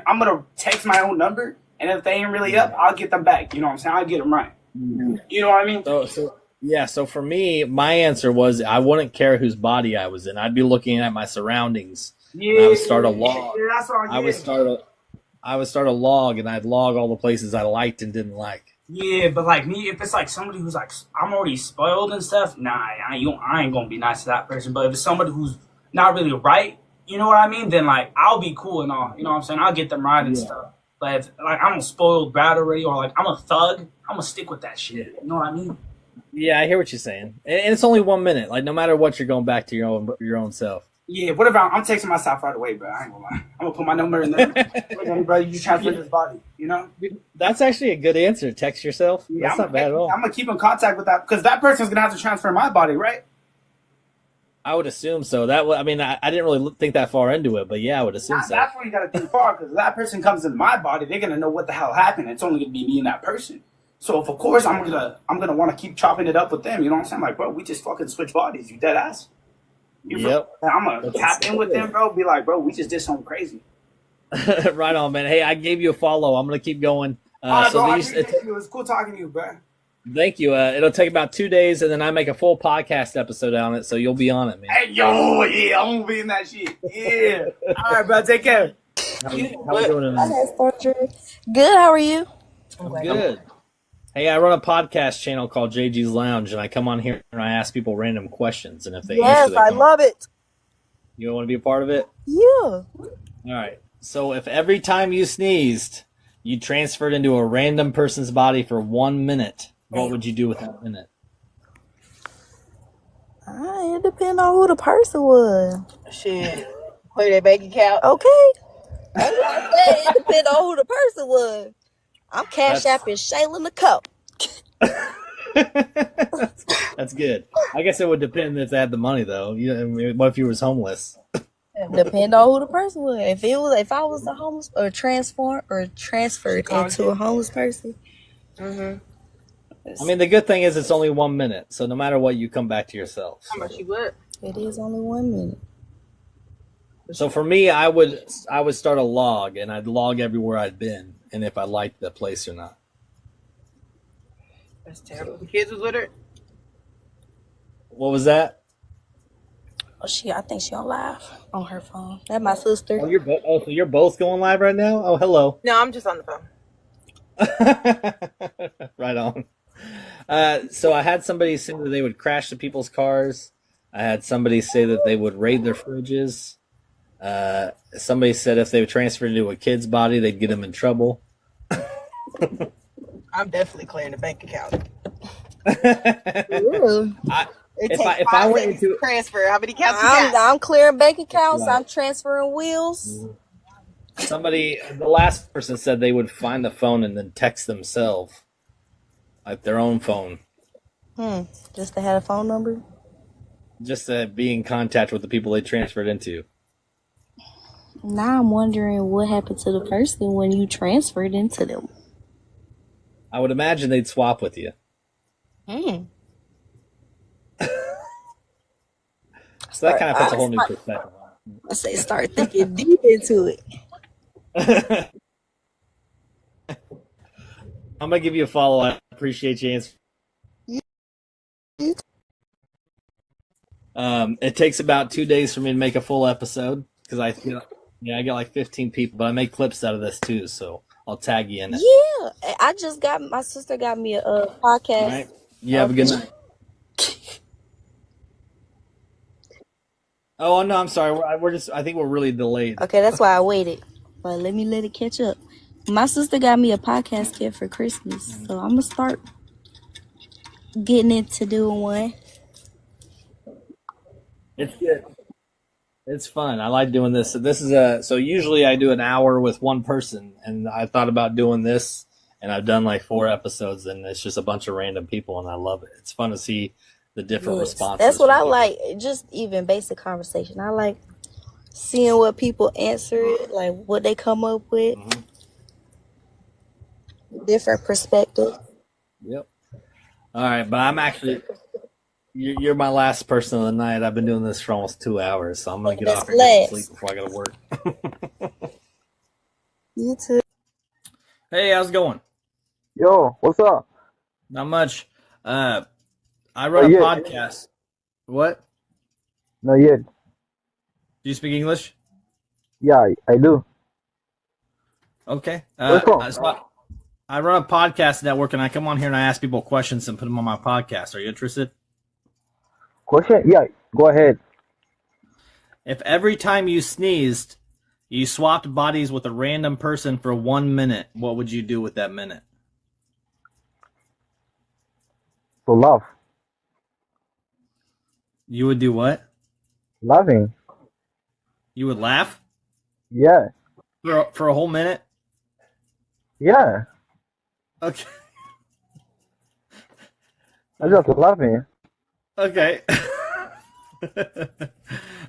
Speaker 6: I'm gonna text my own number, and if they ain't really up, I'll get them back. You know what I'm saying? I'll get them right. You know what I mean?
Speaker 8: So for me, my answer was I wouldn't care whose body I was in. I'd be looking at my surroundings.
Speaker 6: Yeah,
Speaker 8: I would start a log.
Speaker 6: Yeah, that's what
Speaker 8: I would start a log, and I'd log all the places I liked and didn't like.
Speaker 6: Yeah, but like me, if it's like somebody who's like I'm already spoiled and stuff, nah, I ain't gonna be nice to that person. But if it's somebody who's not really right, you know what I mean? Then like I'll be cool and all. You know what I'm saying? I'll get them right and stuff. But if like I'm a spoiled brat already, or like I'm a thug, I'm gonna stick with that shit. You know what I mean?
Speaker 8: Yeah, I hear what you're saying, and it's only 1 minute. Like no matter what, you're going back to your own self.
Speaker 6: Yeah, whatever. I'm texting myself right away, bro. I ain't gonna lie. I'm gonna put my number in there. Hey, bro, you transfer this body, you know?
Speaker 8: That's actually a good answer. Text yourself.
Speaker 6: Yeah,
Speaker 8: That's not bad at all.
Speaker 6: I'm gonna keep in contact with that because that person's gonna have to transfer my body, right?
Speaker 8: I would assume so. I mean, I didn't really think that far into it, but yeah, I would assume so.
Speaker 6: That's where you gotta think far because that person comes in my body, they're gonna know what the hell happened. It's only gonna be me and that person. So of course I'm gonna want to keep chopping it up with them. You know what I'm saying? Like, bro, we just fucking switch bodies. You dead ass.
Speaker 8: Yep.
Speaker 6: I'm gonna tap in with them, bro. Be like, bro, we just did something crazy.
Speaker 8: Right on, man. Hey, I gave you a follow. I'm gonna keep going.
Speaker 6: Bro, I appreciate you. It was cool talking to you, bro.
Speaker 8: Thank you. It'll take about 2 days, and then I make a full podcast episode on it, so you'll be on it, man.
Speaker 6: Hey, yo, yeah, I'm gonna be in that shit. Yeah. All right, bro. Take care.
Speaker 8: How we doing tonight?
Speaker 17: Good. How are you?
Speaker 8: I'm good. Hey, I run a podcast channel called JG's Lounge, and I come on here and I ask people random questions, and if they answer,
Speaker 17: I love it.
Speaker 8: You want to be a part of it?
Speaker 17: Yeah.
Speaker 8: All right. So if every time you sneezed, you transferred into a random person's body for 1 minute, what would you do with that minute?
Speaker 17: It depends on who the person was.
Speaker 9: Shit. Play that bank account.
Speaker 17: Okay. That's what I said. It depends on who the person was. I'm cash apping Shayla Nicole.
Speaker 8: That's good. I guess it would depend if they had the money, though. What if you was homeless?
Speaker 17: Depend on who the person was. If I was a homeless or transferred into a homeless person.
Speaker 8: I mean, the good thing is it's only 1 minute, so no matter what, you come back to yourself.
Speaker 17: How much you would? It is only 1 minute.
Speaker 8: So for me, I would start a log, and I'd log everywhere I'd been, and if I liked the place or not.
Speaker 9: That's terrible. The kids was with her.
Speaker 8: What was that?
Speaker 17: Oh, I think she on live on her phone. That's my sister.
Speaker 8: So you're both going live right now? Oh, hello.
Speaker 9: No, I'm just on the phone.
Speaker 8: Right on. So I had somebody say that they would crash the people's cars. I had somebody say that they would raid their fridges. Somebody said if they were transferred into a kid's body, they'd get them in trouble.
Speaker 9: I'm definitely clearing the bank account.
Speaker 8: If I went into
Speaker 9: transfer, how many counts you got?
Speaker 17: I'm clearing bank accounts. I'm transferring wheels.
Speaker 8: the last person said they would find the phone and then text themselves, like their own phone.
Speaker 17: Just to have a phone number?
Speaker 8: Just to be in contact with the people they transferred into.
Speaker 17: Now I'm wondering what happened to the person when you transferred into them.
Speaker 8: I would imagine they'd swap with you.
Speaker 17: Mm.
Speaker 8: So that kind of puts a whole new perspective on it.
Speaker 17: I say start thinking deep into it.
Speaker 8: I'm gonna give you a follow. I appreciate you answering. It takes about 2 days for me to make a full episode because I got like 15 people, but I make clips out of this too, so I'll tag you in it.
Speaker 17: Yeah, I just got my sister got me a podcast.
Speaker 8: All right. You have a good night. Oh no, I'm sorry. I think we're really delayed.
Speaker 17: Okay, that's why I waited. But let it catch up. My sister got me a podcast kit for Christmas, so I'm gonna start getting into doing one.
Speaker 8: It's good. It's fun. I like doing this. So this is so usually I do an hour with one person, and I thought about doing this, and I've done like 4 episodes, and it's just a bunch of random people, and I love it. It's fun to see the different responses.
Speaker 17: That's what I like. Just even basic conversation. I like seeing what people answer, like what they come up with, different perspectives.
Speaker 8: Yep. All right, but I'm actually you're my last person of the night. I've been doing this for almost 2 hours, so I'm gonna get off and get some sleep before I go to work.
Speaker 17: You too.
Speaker 8: Hey, how's it going?
Speaker 18: Yo, what's up?
Speaker 8: Not much. I run a podcast. What?
Speaker 18: Not yet.
Speaker 8: Do you speak English?
Speaker 18: Yeah, I do.
Speaker 8: Okay.
Speaker 18: Where from?
Speaker 8: So I run a podcast network, and I come on here and I ask people questions and put them on my podcast. Are you interested?
Speaker 18: Question? Yeah, go ahead.
Speaker 8: If every time you sneezed, you swapped bodies with a random person for 1 minute, what would you do with that minute?
Speaker 18: To laugh.
Speaker 8: You would do what?
Speaker 18: Laughing.
Speaker 8: You would laugh?
Speaker 18: Yeah.
Speaker 8: For a whole minute?
Speaker 18: Yeah.
Speaker 8: Okay.
Speaker 18: I just laughing.
Speaker 8: Okay.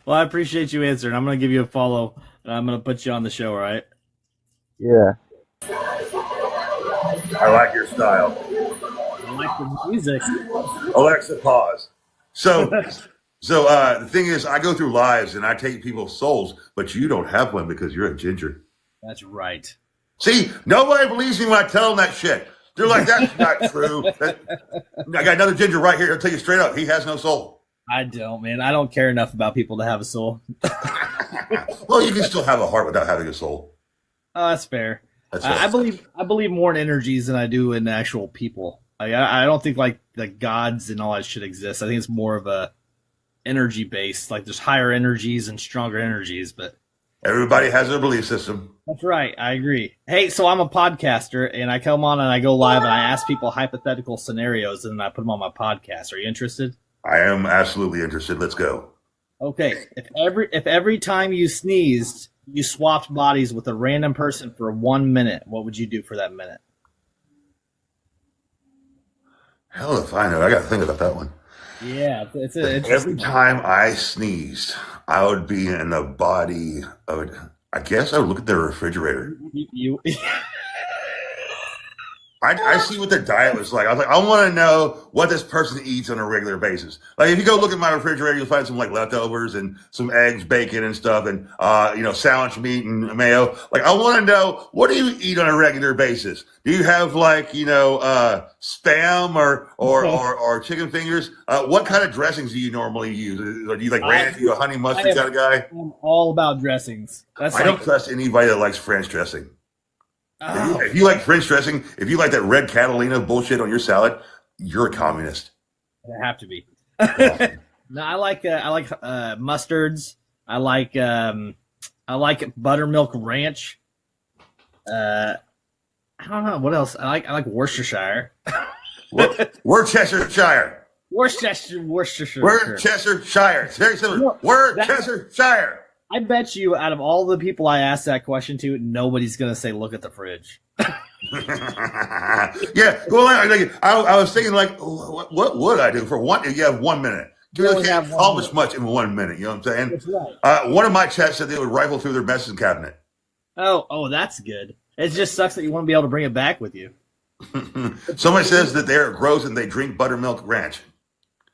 Speaker 8: Well, I appreciate you answering. I'm going to give you a follow, and I'm going to put you on the show, all right?
Speaker 18: Yeah.
Speaker 19: I like your style.
Speaker 8: I like the music.
Speaker 19: Alexa, pause. So the thing is, I go through lives and I take people's souls, but you don't have one because you're a ginger.
Speaker 8: That's right.
Speaker 19: See, nobody believes me when I tell them that shit. They're like, that's not true. I got another ginger right here. I'll tell you straight up. He has no soul.
Speaker 8: I don't, man. I don't care enough about people to have a soul.
Speaker 19: Well, you can still have a heart without having a soul.
Speaker 8: Oh, that's fair.
Speaker 19: That's
Speaker 8: I believe more in energies than I do in actual people. I don't think like the gods and all that shit exists. I think it's more of a energy based. Like there's higher energies and stronger energies, but
Speaker 19: everybody has their belief system.
Speaker 8: That's right. I agree. Hey, so I'm a podcaster, and I come on and I go live and I ask people hypothetical scenarios, and then I put them on my podcast. Are you interested?
Speaker 19: I am absolutely interested. Let's go.
Speaker 8: Okay. If every time you sneezed, you swapped bodies with a random person for 1 minute, what would you do for that minute?
Speaker 19: Hell if I know. I got to think about that one.
Speaker 8: Yeah, it's
Speaker 19: every time I sneezed, I would be in the body of. I guess I would look at the refrigerator. I see what their diet was like. I was like, I want to know what this person eats on a regular basis. Like, if you go look at my refrigerator, you'll find some like leftovers and some eggs, bacon, and stuff, and sandwich meat and mayo. Like, I want to know, what do you eat on a regular basis? Do you have like spam or chicken fingers? What kind of dressings do you normally use? Or do you like ranch? Are you a honey mustard kind of guy?
Speaker 8: I'm all about dressings.
Speaker 19: I don't trust anybody that likes French dressing. Oh. If you like French dressing, if you like that red Catalina bullshit on your salad, you're a communist.
Speaker 8: They have to be. No, I like mustards. I like buttermilk ranch. I don't know what else. I like Worcestershire.
Speaker 19: Worcestershire.
Speaker 8: Worcestershire.
Speaker 19: It's very similar. Worcestershire.
Speaker 8: I bet you, out of all the people I asked that question to, nobody's gonna say, "Look at the fridge."
Speaker 19: Yeah, well, I was thinking, like, what would I do for one? You have 1 minute. You can't accomplish much in 1 minute. You know what I'm saying?
Speaker 8: That's right.
Speaker 19: One of my chats said they would rifle through their medicine cabinet.
Speaker 8: Oh, that's good. It just sucks that you want to be able to bring it back with you.
Speaker 19: Somebody says that they're gross and they drink buttermilk ranch.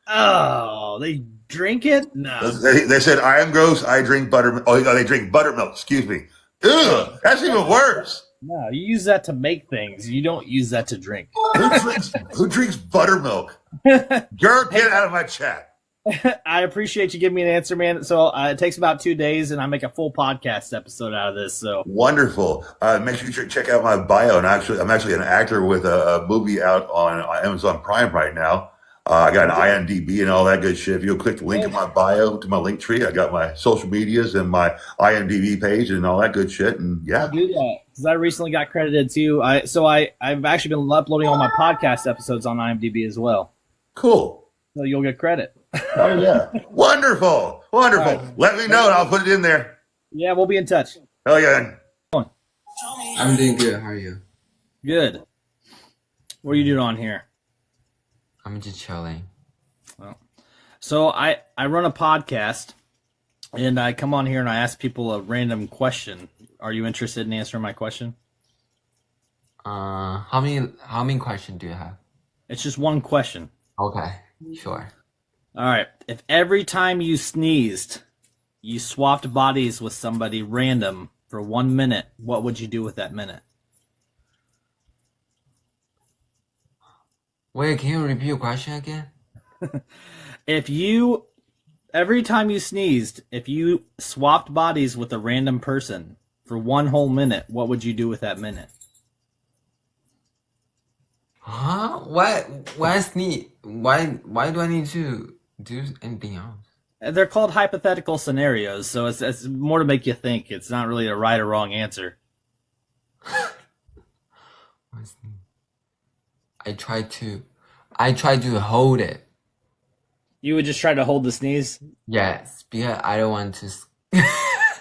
Speaker 8: Oh, they drink it? No.
Speaker 19: They said, I am gross. I drink buttermilk. Oh, they drink buttermilk. Excuse me. Ugh, that's even worse.
Speaker 8: No, you use that to make things. You don't use that to drink.
Speaker 19: Who drinks buttermilk? Girl, get out of my chat.
Speaker 8: I appreciate you giving me an answer, man. So it takes about 2 days, and I make a full podcast episode out of this. So
Speaker 19: Wonderful. Make sure you check out my bio. And I'm actually an actor with a movie out on Amazon Prime right now. I got an IMDb and all that good shit. If you'll click the link in my bio to my link tree, I got my social medias and my IMDb page and all that good shit. And yeah,
Speaker 8: I'll do that because I recently got credited too. I've actually been uploading all my podcast episodes on IMDb as well.
Speaker 19: Cool.
Speaker 8: So you'll get credit.
Speaker 19: Oh yeah, wonderful.
Speaker 8: Right.
Speaker 19: Let me know and I'll put it in there.
Speaker 8: Yeah, we'll be in touch.
Speaker 19: Hell yeah.
Speaker 20: I'm doing good. How are you?
Speaker 8: Good. What are you doing on here?
Speaker 20: I'm just chilling.
Speaker 8: Well, so I run a podcast, and I come on here and I ask people a random question. Are you interested in answering my question?
Speaker 20: How many questions do you have?
Speaker 8: It's just one question.
Speaker 20: Okay, sure.
Speaker 8: All right. If every time you sneezed, you swapped bodies with somebody random for 1 minute, what would you do with that minute?
Speaker 20: Wait, can you repeat your question again?
Speaker 8: Every time you sneezed, if you swapped bodies with a random person for 1 whole minute, what would you do with that minute?
Speaker 20: Huh? What? Why sneeze? Why do I need to do anything else?
Speaker 8: They're called hypothetical scenarios, so it's more to make you think. It's not really a right or wrong answer.
Speaker 20: I try to hold it.
Speaker 8: You would just try to hold the sneeze?
Speaker 20: Yes, because I don't want to.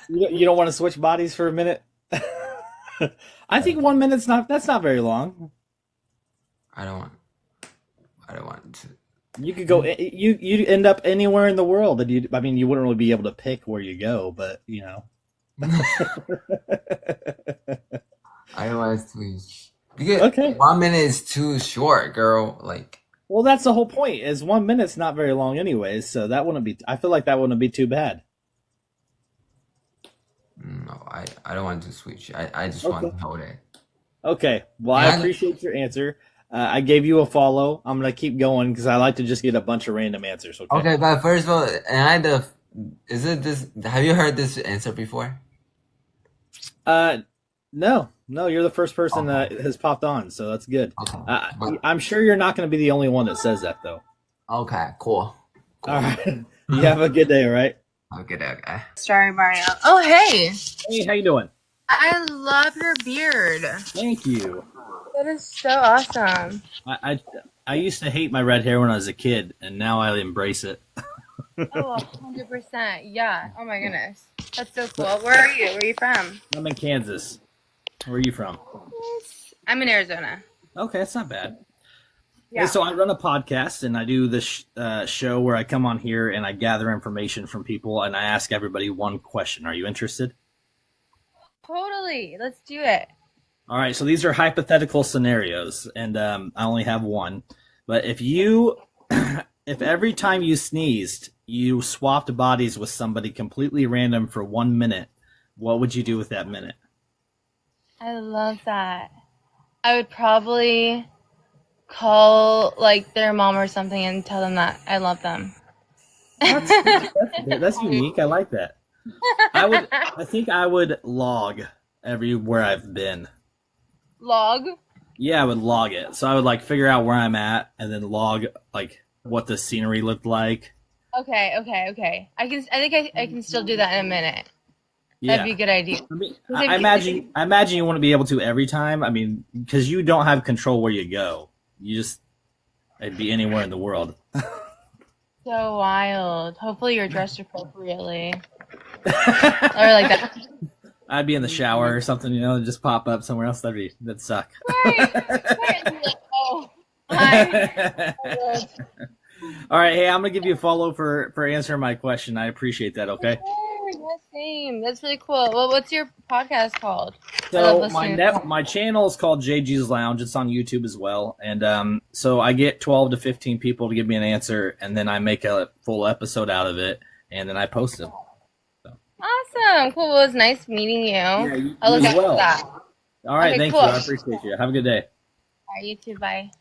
Speaker 8: You don't want to switch bodies for a minute? I think 1 minute's that's not very long.
Speaker 20: I don't want to.
Speaker 8: You could go. You end up anywhere in the world, and you wouldn't really be able to pick where you go, but you know.
Speaker 20: I don't want to switch because 1 minute is too short, girl. Like.
Speaker 8: Well, that's the whole point. Is 1 minute's not very long, anyways. So that wouldn't be. I feel like that wouldn't be too bad.
Speaker 20: No, I don't want to switch. I just want to hold it.
Speaker 8: Okay. Well, I appreciate your answer. I gave you a follow. I'm gonna keep going because I like to just get a bunch of random answers. Okay.
Speaker 20: Okay, but first of all, have you heard this answer before?
Speaker 8: No, you're the first person that has popped on, so that's good. Okay. I'm sure you're not going to be the only one that says that, though.
Speaker 20: Okay, cool.
Speaker 8: All right. You have a good day, all right?
Speaker 20: Okay.
Speaker 21: Sorry, Mario. Oh, hey.
Speaker 8: Hey, how you doing?
Speaker 21: I love your beard.
Speaker 8: Thank you.
Speaker 21: That is so awesome.
Speaker 8: I used to hate my red hair when I was a kid, and now I embrace it.
Speaker 21: Oh, 100%. Yeah. Oh, my goodness. That's so cool. Where are you? Where are you from?
Speaker 8: I'm in Kansas. Where are you from?
Speaker 21: I'm in Arizona.
Speaker 8: Okay, that's not bad.
Speaker 21: Yeah.
Speaker 8: So I run a podcast, and I do this show where I come on here and I gather information from people, and I ask everybody one question. Are you interested?
Speaker 21: Totally. Let's do it.
Speaker 8: All right, so these are hypothetical scenarios, and I only have one. But if every time you sneezed, you swapped bodies with somebody completely random for 1 minute, what would you do with that minute?
Speaker 21: I love that. I would probably call like their mom or something and tell them that I love them.
Speaker 8: That's unique. I like that. I think I would log everywhere I've been.
Speaker 21: Log?
Speaker 8: Yeah, I would log it. So I would figure out where I'm at and then log what the scenery looked like.
Speaker 21: Okay. I think I can still do that in a minute.
Speaker 8: Yeah.
Speaker 21: That'd be a good idea.
Speaker 8: I imagine you want to be able to every time. I mean, because you don't have control where you go. It'd be anywhere in the world.
Speaker 21: So wild. Hopefully you're dressed appropriately. Or like that.
Speaker 8: I'd be in the shower or something, just pop up somewhere else. That'd suck.
Speaker 21: Oh.
Speaker 8: All right, hey, I'm gonna give you a follow for answering my question. I appreciate that. Okay.
Speaker 21: Same. That's really cool. Well, what's your podcast called?
Speaker 8: So
Speaker 21: listening to
Speaker 8: my channel is called JG's Lounge. It's on YouTube as well, and so I get 12 to 15 people to give me an answer, and then I make a full episode out of it, and then I post them.
Speaker 21: Awesome. Cool. Well, it was nice meeting you.
Speaker 8: you
Speaker 21: I'll look
Speaker 8: as
Speaker 21: out for
Speaker 8: well.
Speaker 21: that.
Speaker 8: All right,
Speaker 21: Okay,
Speaker 8: thank
Speaker 21: cool.
Speaker 8: you. I appreciate you. Have a good day.
Speaker 21: All right, you too. Bye.